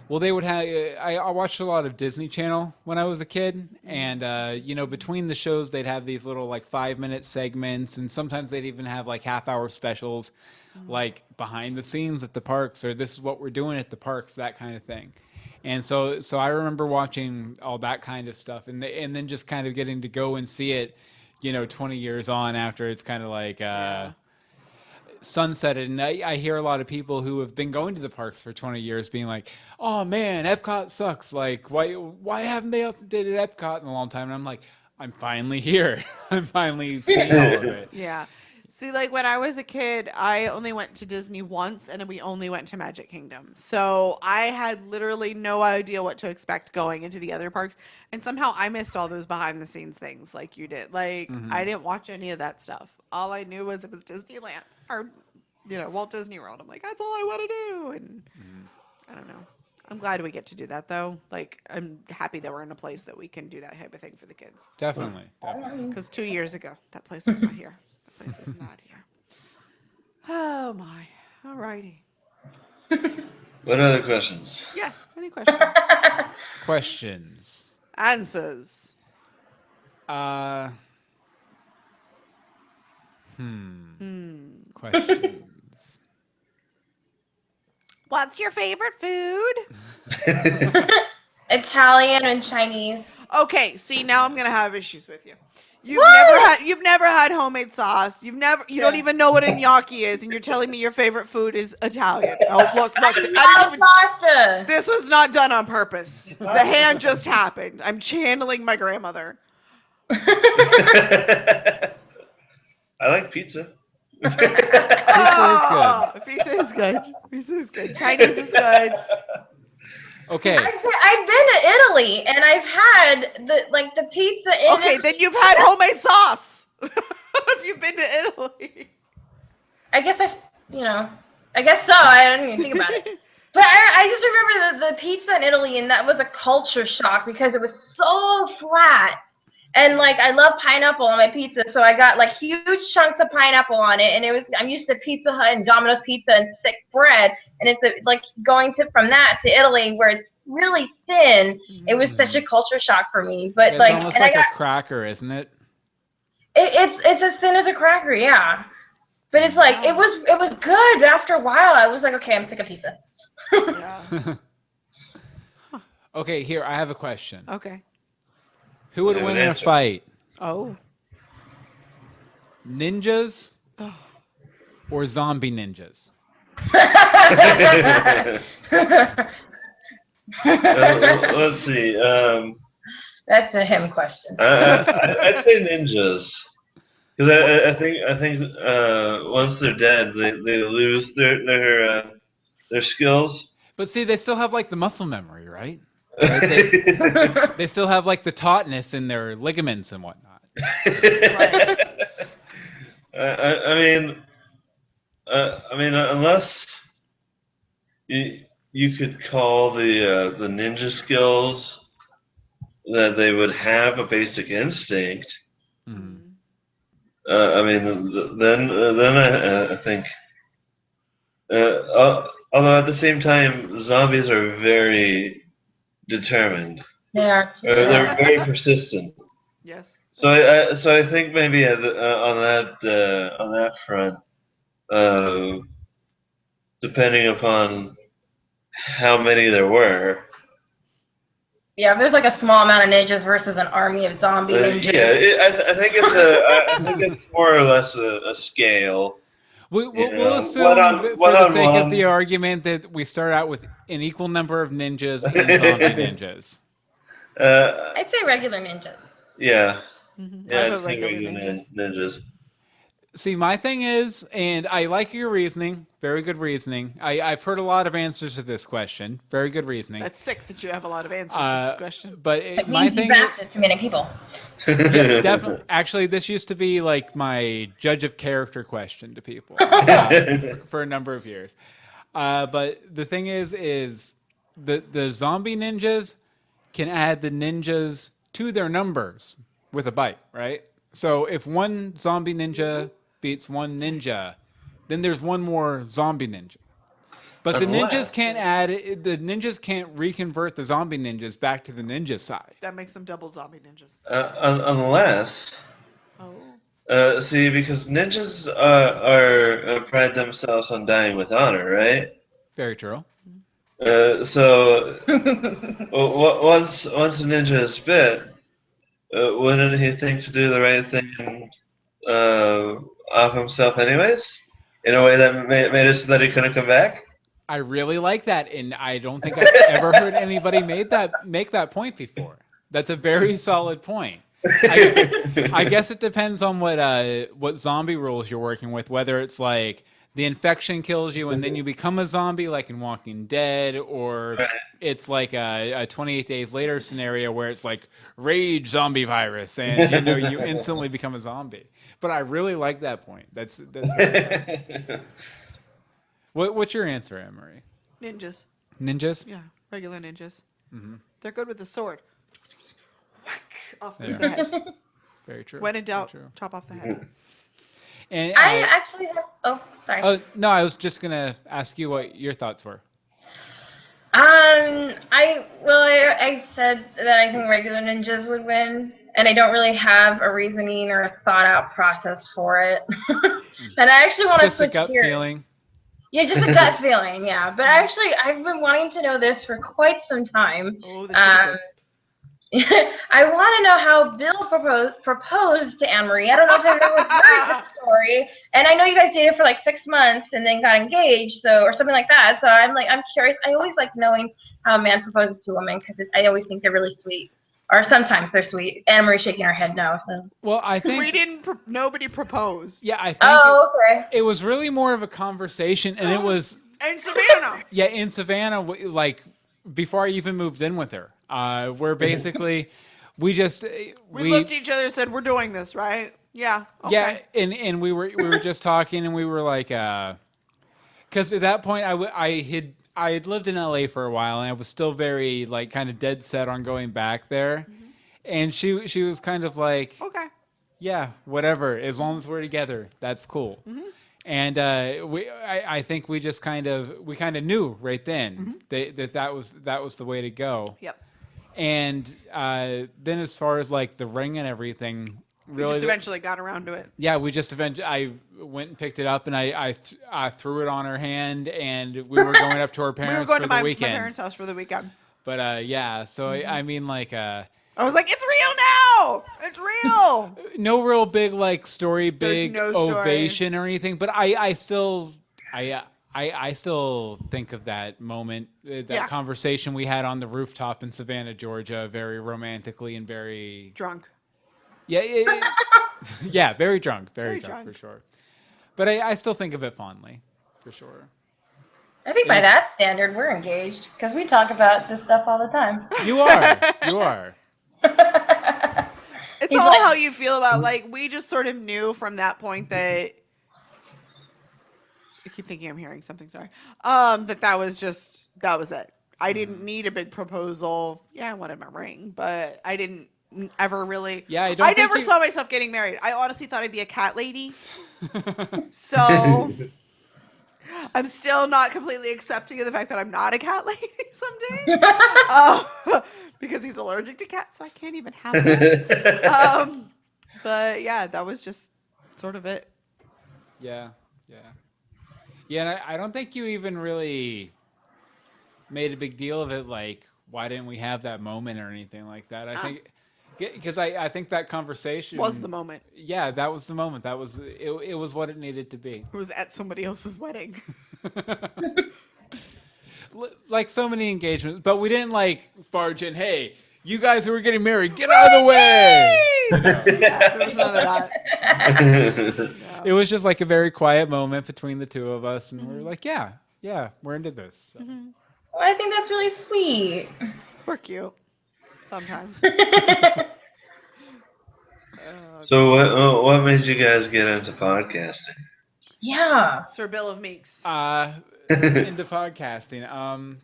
Well, they would have. I watched a lot of Disney Channel when I was a kid, and between the shows, they'd have these little like 5-minute segments, and sometimes they'd even have like half-hour specials, like behind the scenes at the parks, or this is what we're doing at the parks, that kind of thing. And so I remember watching all that kind of stuff, and then just kind of getting to go and see it, 20 years on after it's kind of like. Sunsetted, and I hear a lot of people who have been going to the parks for 20 years being like, oh man, Epcot sucks, like why haven't they updated Epcot in a long time? And I'm like, I'm finally here. I'm finally seeing all of it. Yeah. See, like when I was a kid, I only went to Disney once, and we only went to Magic Kingdom. So I had literally no idea what to expect going into the other parks, and somehow I missed all those behind the scenes things like you did. Like I didn't watch any of that stuff. All I knew was it was Disneyland or Walt Disney World. I'm like, that's all I want to do, and I don't know. I'm glad we get to do that though. Like I'm happy that we're in a place that we can do that type of thing for the kids. Definitely. Because 2 years ago, that place was not here. That place is not here. Oh my. Alrighty. What other questions? Yes. Any questions? Questions. Answers. Questions. What's your favorite food? Italian and Chinese. Okay, see now I'm gonna have issues with you. What? You've never had homemade sauce. You don't even know what a gnocchi is, and you're telling me your favorite food is Italian. Oh look, I didn't even, Pasta. this was not done on purpose. The hand just happened. I'm channeling my grandmother. I like pizza. Pizza is good. Pizza is good. Chinese is good. Okay. I've been to Italy and I've had the pizza in Okay, it. then you've had homemade sauce. If you've been to Italy. I guess so. I didn't even think about it. But I just remember the pizza in Italy, and that was a culture shock because it was so flat. And like I love pineapple on my pizza, so I got like huge chunks of pineapple on it, and I'm used to Pizza Hut and Domino's pizza and thick bread, and it's like going from that to Italy where it's really thin. It was such a culture shock for me. But It's almost like a cracker, isn't it? It's as thin as a cracker, yeah. But it's like it was good. After a while, I was like, okay, I'm sick of pizza. Yeah. Okay, here I have a question. Okay. Who would win in a fight? Oh. Ninjas or zombie ninjas? Let's see. That's a him question. I'd say ninjas, because I think once they're dead, they lose their skills. But see, they still have like the muscle memory, right? They still have like the tautness in their ligaments and whatnot. Right. I mean, unless you could call the ninja skills that they would have a basic instinct. Mm-hmm. I mean, then I think. Although at the same time, zombies are very determined. They are. They're very persistent. Yes. So I think maybe on that front, depending upon how many there were. Yeah, there's like a small amount of ninjas versus an army of zombie ninjas. I think it's more or less a scale. We'll assume, for the sake of the argument, that we start out with an equal number of ninjas and zombie ninjas. I'd say regular ninjas. Yeah. Mm-hmm. Yeah, I I'd vote say regular regular ninjas. See, my thing is, and I like your reasoning, very good reasoning. I've heard a lot of answers to this question, very good reasoning. That's sick that you have a lot of answers to this question. But It my means thing you've asked it to many people. yeah, definitely. Actually, this used to be like my judge of character question to people for a number of years. But the thing is the zombie ninjas can add the ninjas to their numbers with a bite, right? So if one zombie ninja beats one ninja, then there's one more zombie ninja. But the Unless- ninjas can't reconvert the zombie ninjas back to the ninja side. That makes them double zombie ninjas. Unless, Oh. see, because ninjas are pride themselves on dying with honor, right? Very true. So once a ninja is bit, wouldn't he think to do the right thing and off himself anyways? In a way that made it so that he couldn't come back? I really like that, and I don't think I've ever heard anybody make that point before. That's a very solid point. I guess it depends on what zombie rules you're working with, whether it's like the infection kills you and then you become a zombie like in Walking Dead, or it's like a 28 days later scenario where it's like rage zombie virus and you instantly become a zombie. But I really like that point. That's very good. What's your answer, Anne-Marie? Ninjas. Ninjas? Yeah, regular ninjas. Mm-hmm. They're good with the sword. Whack off Yeah. the head. Very true. When in doubt, Very true. chop off the head. And I actually have. Oh, sorry. oh no, I was just gonna ask you what your thoughts were. I said that I think regular ninjas would win, and I don't really have a reasoning or a thought out process for it. And I actually want to Just a switch gut gears. feeling. Yeah, just a gut feeling. Yeah, but actually, I've been wanting to know this for quite some time. Oh, this should be good. I want to know how Bill proposed to Anne-Marie. I don't know if everyone's heard this story, and I know you guys dated for like 6 months and then got engaged, or something like that. So I'm curious. I always like knowing how a man proposes to a woman because I always think they're really sweet, or sometimes they're sweet. Anne-Marie shaking her head no. So. Well, I think We didn't. Nobody proposed. yeah, I think Oh, okay. it was really more of a conversation, and it was And Savannah. yeah in Savannah, like before I even moved in with her. Where basically we just we looked at each other and said, "We're doing this, right?" Yeah. Okay. yeah, and we were just talking, and we were like, because at that point I had lived in LA for a while, and I was still very like kind of dead set on going back there, and she was kind of like, Okay. yeah, whatever, as long as we're together, that's cool. And I think we just kind of knew right then that was the way to go. Yep. And then as far as like the ring and everything, We really, just eventually got around to it. yeah, we just eventually I went and picked it up, and I threw it on her hand, and we were going up to her We were parents going for to the my weekend. parents' house for the weekend. But yeah, so I mean like I was like, "It's real now! It's real!" no real big like story, big no story. ovation or anything. But I still think of that moment, that Yeah. conversation we had on the rooftop in Savannah, Georgia, very romantically and very Drunk. yeah, yeah, very drunk, Very for drunk. sure. But I still think of it fondly, for sure. I think by that standard, we're engaged because we talk about this stuff all the time. You are. It's He's all like- how you feel about like we just sort of knew from that point that I keep thinking I'm hearing something, sorry. That was it. I didn't need a big proposal. Yeah, I wanted my ring, but I didn't ever really Yeah, I don't I think never you- saw myself getting married. I honestly thought I'd be a cat lady. So I'm still not completely accepting of the fact that I'm not a cat lady some days. Because he's allergic to cats, so I can't even have one. But yeah, that was just sort of it. Yeah. And I don't think you even really made a big deal of it. Like, why didn't we have that moment or anything like that? I think because I think that conversation Was the moment. Yeah, that was the moment. That was it. It was what it needed to be. It was at somebody else's wedding. Like so many engagements, but we didn't like barge in. Hey, you guys who are getting married, get out of the way. Yeah, there was none of that. It was just like a very quiet moment between the two of us, and we were like, yeah, we're into this. So. Well, I think that's really sweet. We're cute. Sometimes. So what made you guys get into podcasting? Yeah. Sir Bill of Meeks. Into podcasting.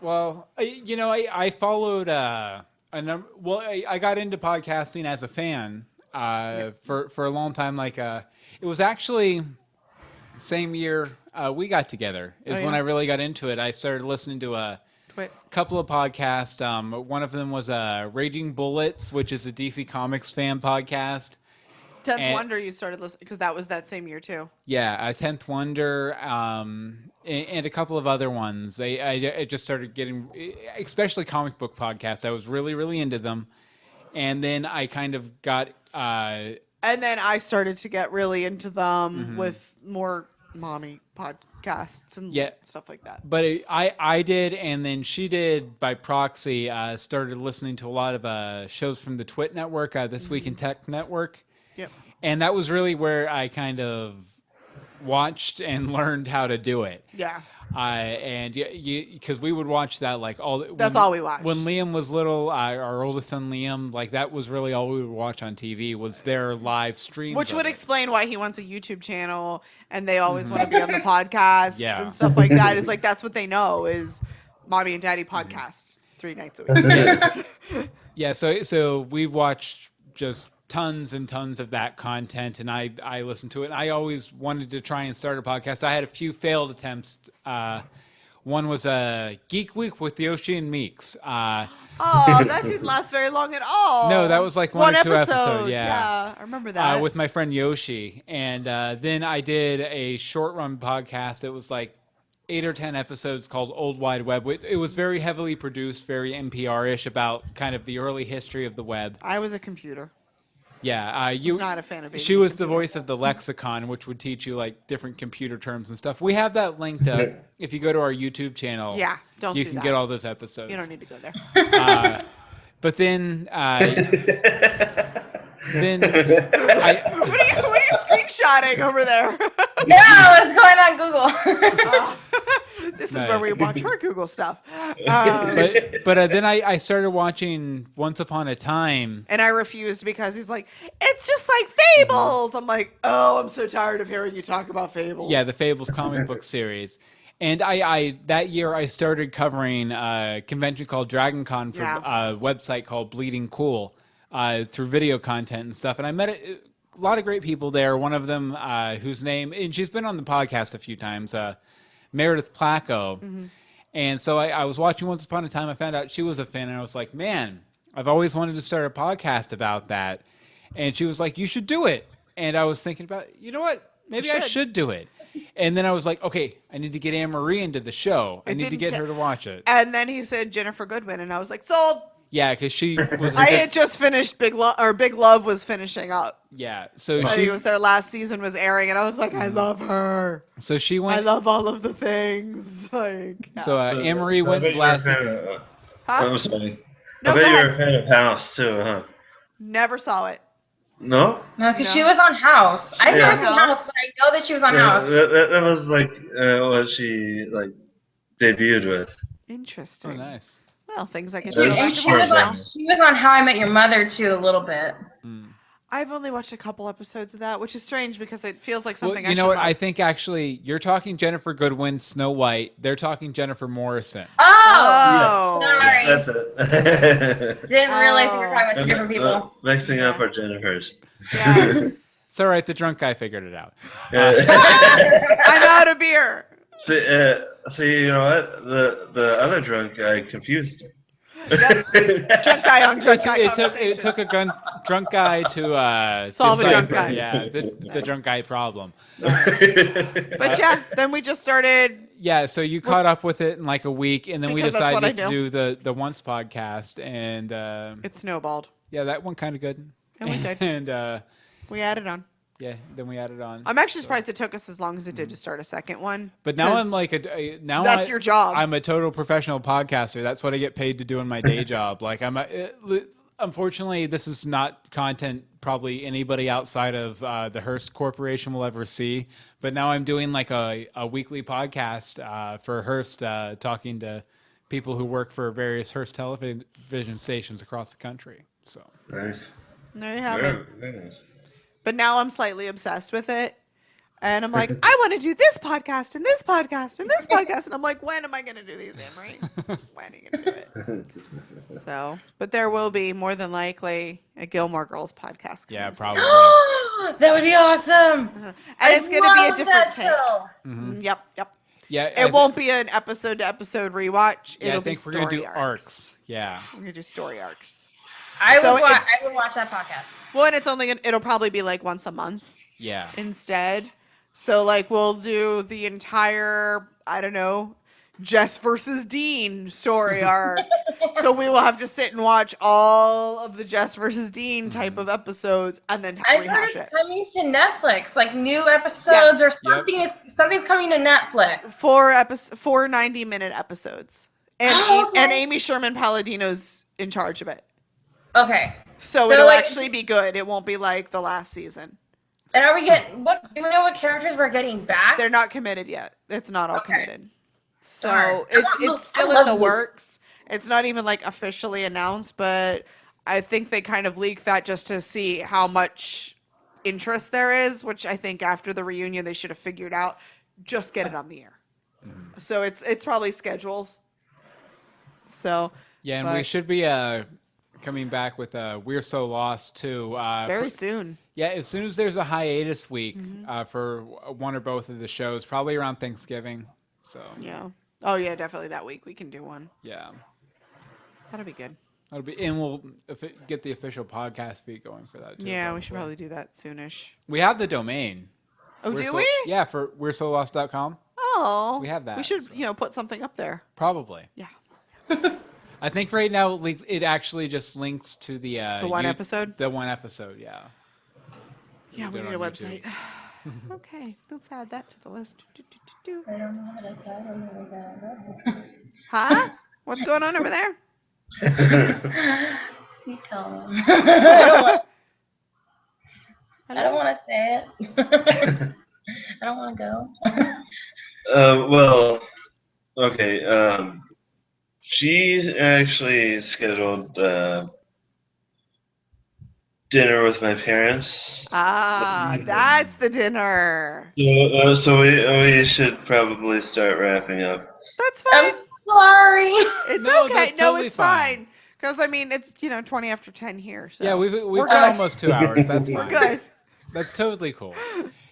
Well, I followed a number. Well, I got into podcasting as a fan for a long time. Like, it was actually same year we got together is when I really got into it. I started listening to a couple of podcasts. One of them was Raging Bullets, which is a DC Comics fan podcast. 10th Wonder you started listening because that was that same year too. Yeah, 10th Wonder, and a couple of other ones. I just started getting, especially comic book podcasts. I was really, really into them. And then I kind of got... and then I started to get really into them with more mommy podcasts and stuff like that. But I did, and then she did by proxy, started listening to a lot of shows from the TWiT network, This Week in Tech network. Yep. And that was really where I kind of watched and learned how to do it. Yeah. And because we would watch that like all. That's all we watched. When Liam was little, our oldest son Liam, like that was really all we would watch on TV was their live streams. Which would explain why he wants a YouTube channel and they always want to be on the podcasts and stuff like that. It's like that's what they know is mommy and daddy podcast 3 nights a week. Yeah. So we watched just tons and tons of that content, and I listened to it. And I always wanted to try and start a podcast. I had a few failed attempts. One was a Geek Week with Yoshi and Meeks. That didn't last very long at all. No, that was like one or two episodes. Yeah, I remember that. With my friend Yoshi. And then I did a short run podcast. It was like 8 or 10 episodes called Old Wide Web. It was very heavily produced, very NPR-ish about kind of the early history of the web. I was a computer. Yeah, you. Not a fan of. She was the voice of the lexicon, which would teach you like different computer terms and stuff. We have that linked up. If you go to our YouTube channel, you can get all those episodes. You don't need to go there. But then, what are you screenshotting over there? Yeah, what's going on Google? This is where we watch our Google stuff. But then I started watching Once Upon a Time. And I refused because he's like, it's just like Fables. I'm like, oh, I'm so tired of hearing you talk about Fables. Yeah, the Fables comic book series. And I that year I started covering a convention called Dragon Con for a website called Bleeding Cool through video content and stuff. And I met a lot of great people there. One of them whose name, and she's been on the podcast a few times, Meredith Placco. And so I was watching Once Upon a Time. I found out she was a fan, and I was like, man, I've always wanted to start a podcast about that. And she was like, you should do it. And I was thinking about, you know what? Maybe I should do it. And then I was like, okay, I need to get Anne-Marie into the show. I need to get her to watch it. And then he said Jennifer Goodwin, and I was like, sold. Yeah, because she was. I had just finished Big Love was finishing up. Yeah, so I think it was their last season was airing, and I was like, I love her. So she went. I love all of the things. Like. So Anne-Marie went and blasted. I'm sorry. No, I bet you're a fan of House too, huh? Never saw it. No? No, because she was on House. I saw House, but I know that she was on House. That was like what she like debuted with. Interesting. Oh, nice. Well, things I can do. do. And she was on How I Met Your Mother too a little bit. I've only watched a couple episodes of that, which is strange because it feels like something. Well, you know what? I think actually you're talking Jennifer Goodwin, Snow White. They're talking Jennifer Morrison. Oh, sorry. That's it. Didn't realize we were talking about two different people. Mixing up our Jennifers. Yes. It's all right. The drunk guy figured it out. I'm out of beer. See, you know what? The other drunk guy confused him. Yep. Drunk guy on drunk guy. It took a drunk guy to solve a drunk guy. Yeah, the drunk guy problem. But yeah, then we just started. Yeah, so you caught up with it in like a week, and then we decided to do the Once podcast, and it snowballed. Yeah, that one kind of good. And we did. And we added on. Yeah, then we added on. I'm actually surprised it took us as long as it did to start a second one. But now I'm like that's your job. I'm a total professional podcaster. That's what I get paid to do in my day job. Like unfortunately, this is not content probably anybody outside of the Hearst Corporation will ever see. But now I'm doing like a weekly podcast for Hearst, talking to people who work for various Hearst television stations across the country. So nice. There you have it. Very nice. But now I'm slightly obsessed with it. And I'm like, I want to do this podcast and this podcast and this podcast. And I'm like, when am I going to do these, Anne-Marie? When are you going to do it? So, but there will be more than likely a Gilmore Girls podcast. Yeah, probably. That would be awesome. And it's going to be a love different that take. show. Yep. Yeah, It won't be an episode to episode rewatch. Yeah, It'll I think be we're story gonna do arcs. arcs. Yeah. We're gonna do story arcs. I So would watch that podcast. Well, and it'll probably be like once a month Yeah. instead. So like we'll do the entire, I don't know, Jess versus Dean story arc. So we will have to sit and watch all of the Jess versus Dean type of episodes and then I've rehash heard it. it's coming to Netflix, like new episodes or Yes. something. Something's coming to Netflix. 4 90-minute episodes. And Okay. and Amy Sherman Palladino's in charge of it. Okay. So So, it'll like- actually be good. It won't be like the last season. And are we getting do we know what characters we're getting back? They're not committed yet. It's not all Okay. committed. So Darn. it's still I in the love works. It's not even like officially announced, but I think they kind of leaked that just to see how much interest there is, which I think after the reunion they should have figured out. Just get it on the air. So it's probably schedules. So Yeah, and we but should be coming back with We're So Lost too. very soon. Yeah, as soon as there's a hiatus week for one or both of the shows, probably around Thanksgiving. So Yeah. Oh yeah, definitely that week we can do one. yeah, That'll be good. that'll be, and we'll get the official podcast feed going for that too. Yeah, we should probably do that soonish. We have the domain. Oh, We're do so, we? Yeah, for we're so lost.com. Oh, We have that, We should, so. put something up there. Probably. Yeah. I think right now it actually just links to the one episode? The one episode, yeah. Yeah, we do it need a on website. Okay, let's add that to the list. I don't know how to tell them. Huh? What's going on over there? You tell them. I don't want to say it. I don't want to go. Well, okay. She's actually scheduled dinner with my parents. Ah, that's the dinner. So we should probably start wrapping up. That's I'm fine. sorry. It's No, okay. that's No, totally it's fine. fine. Because I mean, it's 20 after 10 here. So Yeah, we've We're got good. almost 2 hours. That's we're fine. good. That's totally cool.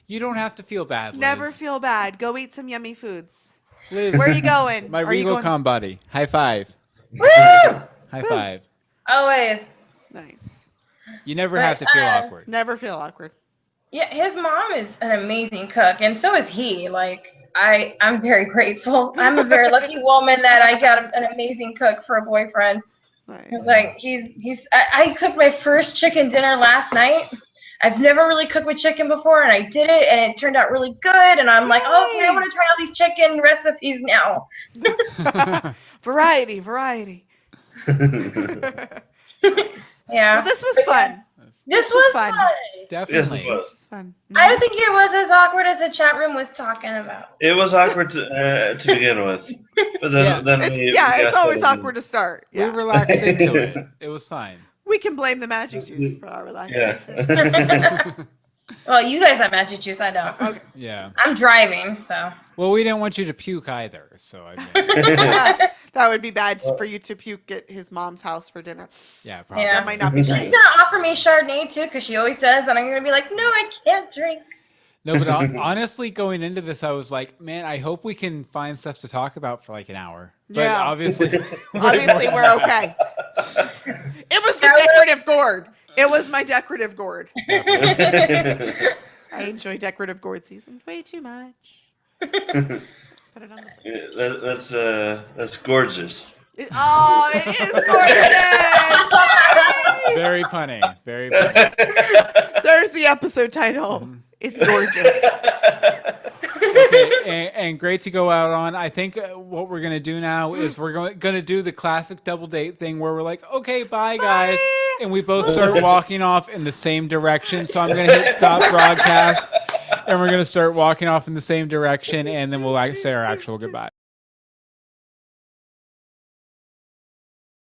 You don't have to feel bad, Liz. Never feel bad. Go eat some yummy foods. Liz, Where are you going? my Are you Regal going? Com buddy. High five. Woo! High five. Always. Nice. You never But, have to feel awkward. Never feel awkward. Yeah, his mom is an amazing cook, and so is he. Like, I'm very grateful. I'm a very lucky woman that I got an amazing cook for a boyfriend. Nice. It's like I cooked my first chicken dinner last night. I've never really cooked with chicken before, and I did it, and it turned out really good. And I'm like, oh, okay, I want to try all these chicken recipes now. Variety. Yeah. Well, this was fun. This was was fun. fun. Definitely. Yes, it was. This was fun. I don't think it was as awkward as the chat room was talking about. It was awkward to begin with, but then, Yeah. we It's got always settled in. awkward to start. We Yeah. relaxed into it. It was fine. We can blame the magic juice for our relaxation. Yeah. Well, you guys have magic juice. I don't. Okay. Yeah. I'm driving, so. Well, we didn't want you to puke either, so I mean, That would be bad for you to puke at his mom's house for dinner. yeah, probably. Yeah. That might not be She's great. gonna offer me Chardonnay too, because she always does, and I'm gonna be like, no, I can't drink. No, but honestly, going into this, I was like, man, I hope we can find stuff to talk about for like an hour. But Yeah. obviously, Obviously, we're okay. It was the decorative gourd. It was my decorative gourd. I enjoy decorative gourd season way too much. Put it on the That's gorgeous. Oh, it is gorgeous! very punny. Very punny. There's the episode title. It's gorgeous. Okay, and great to go out on. I think what we're going to do now is we're going to do the classic double date thing where we're like, okay, bye, guys. And we both start walking off in the same direction. So I'm going to hit stop broadcast, and we're going to start walking off in the same direction, and then we'll say our actual goodbye.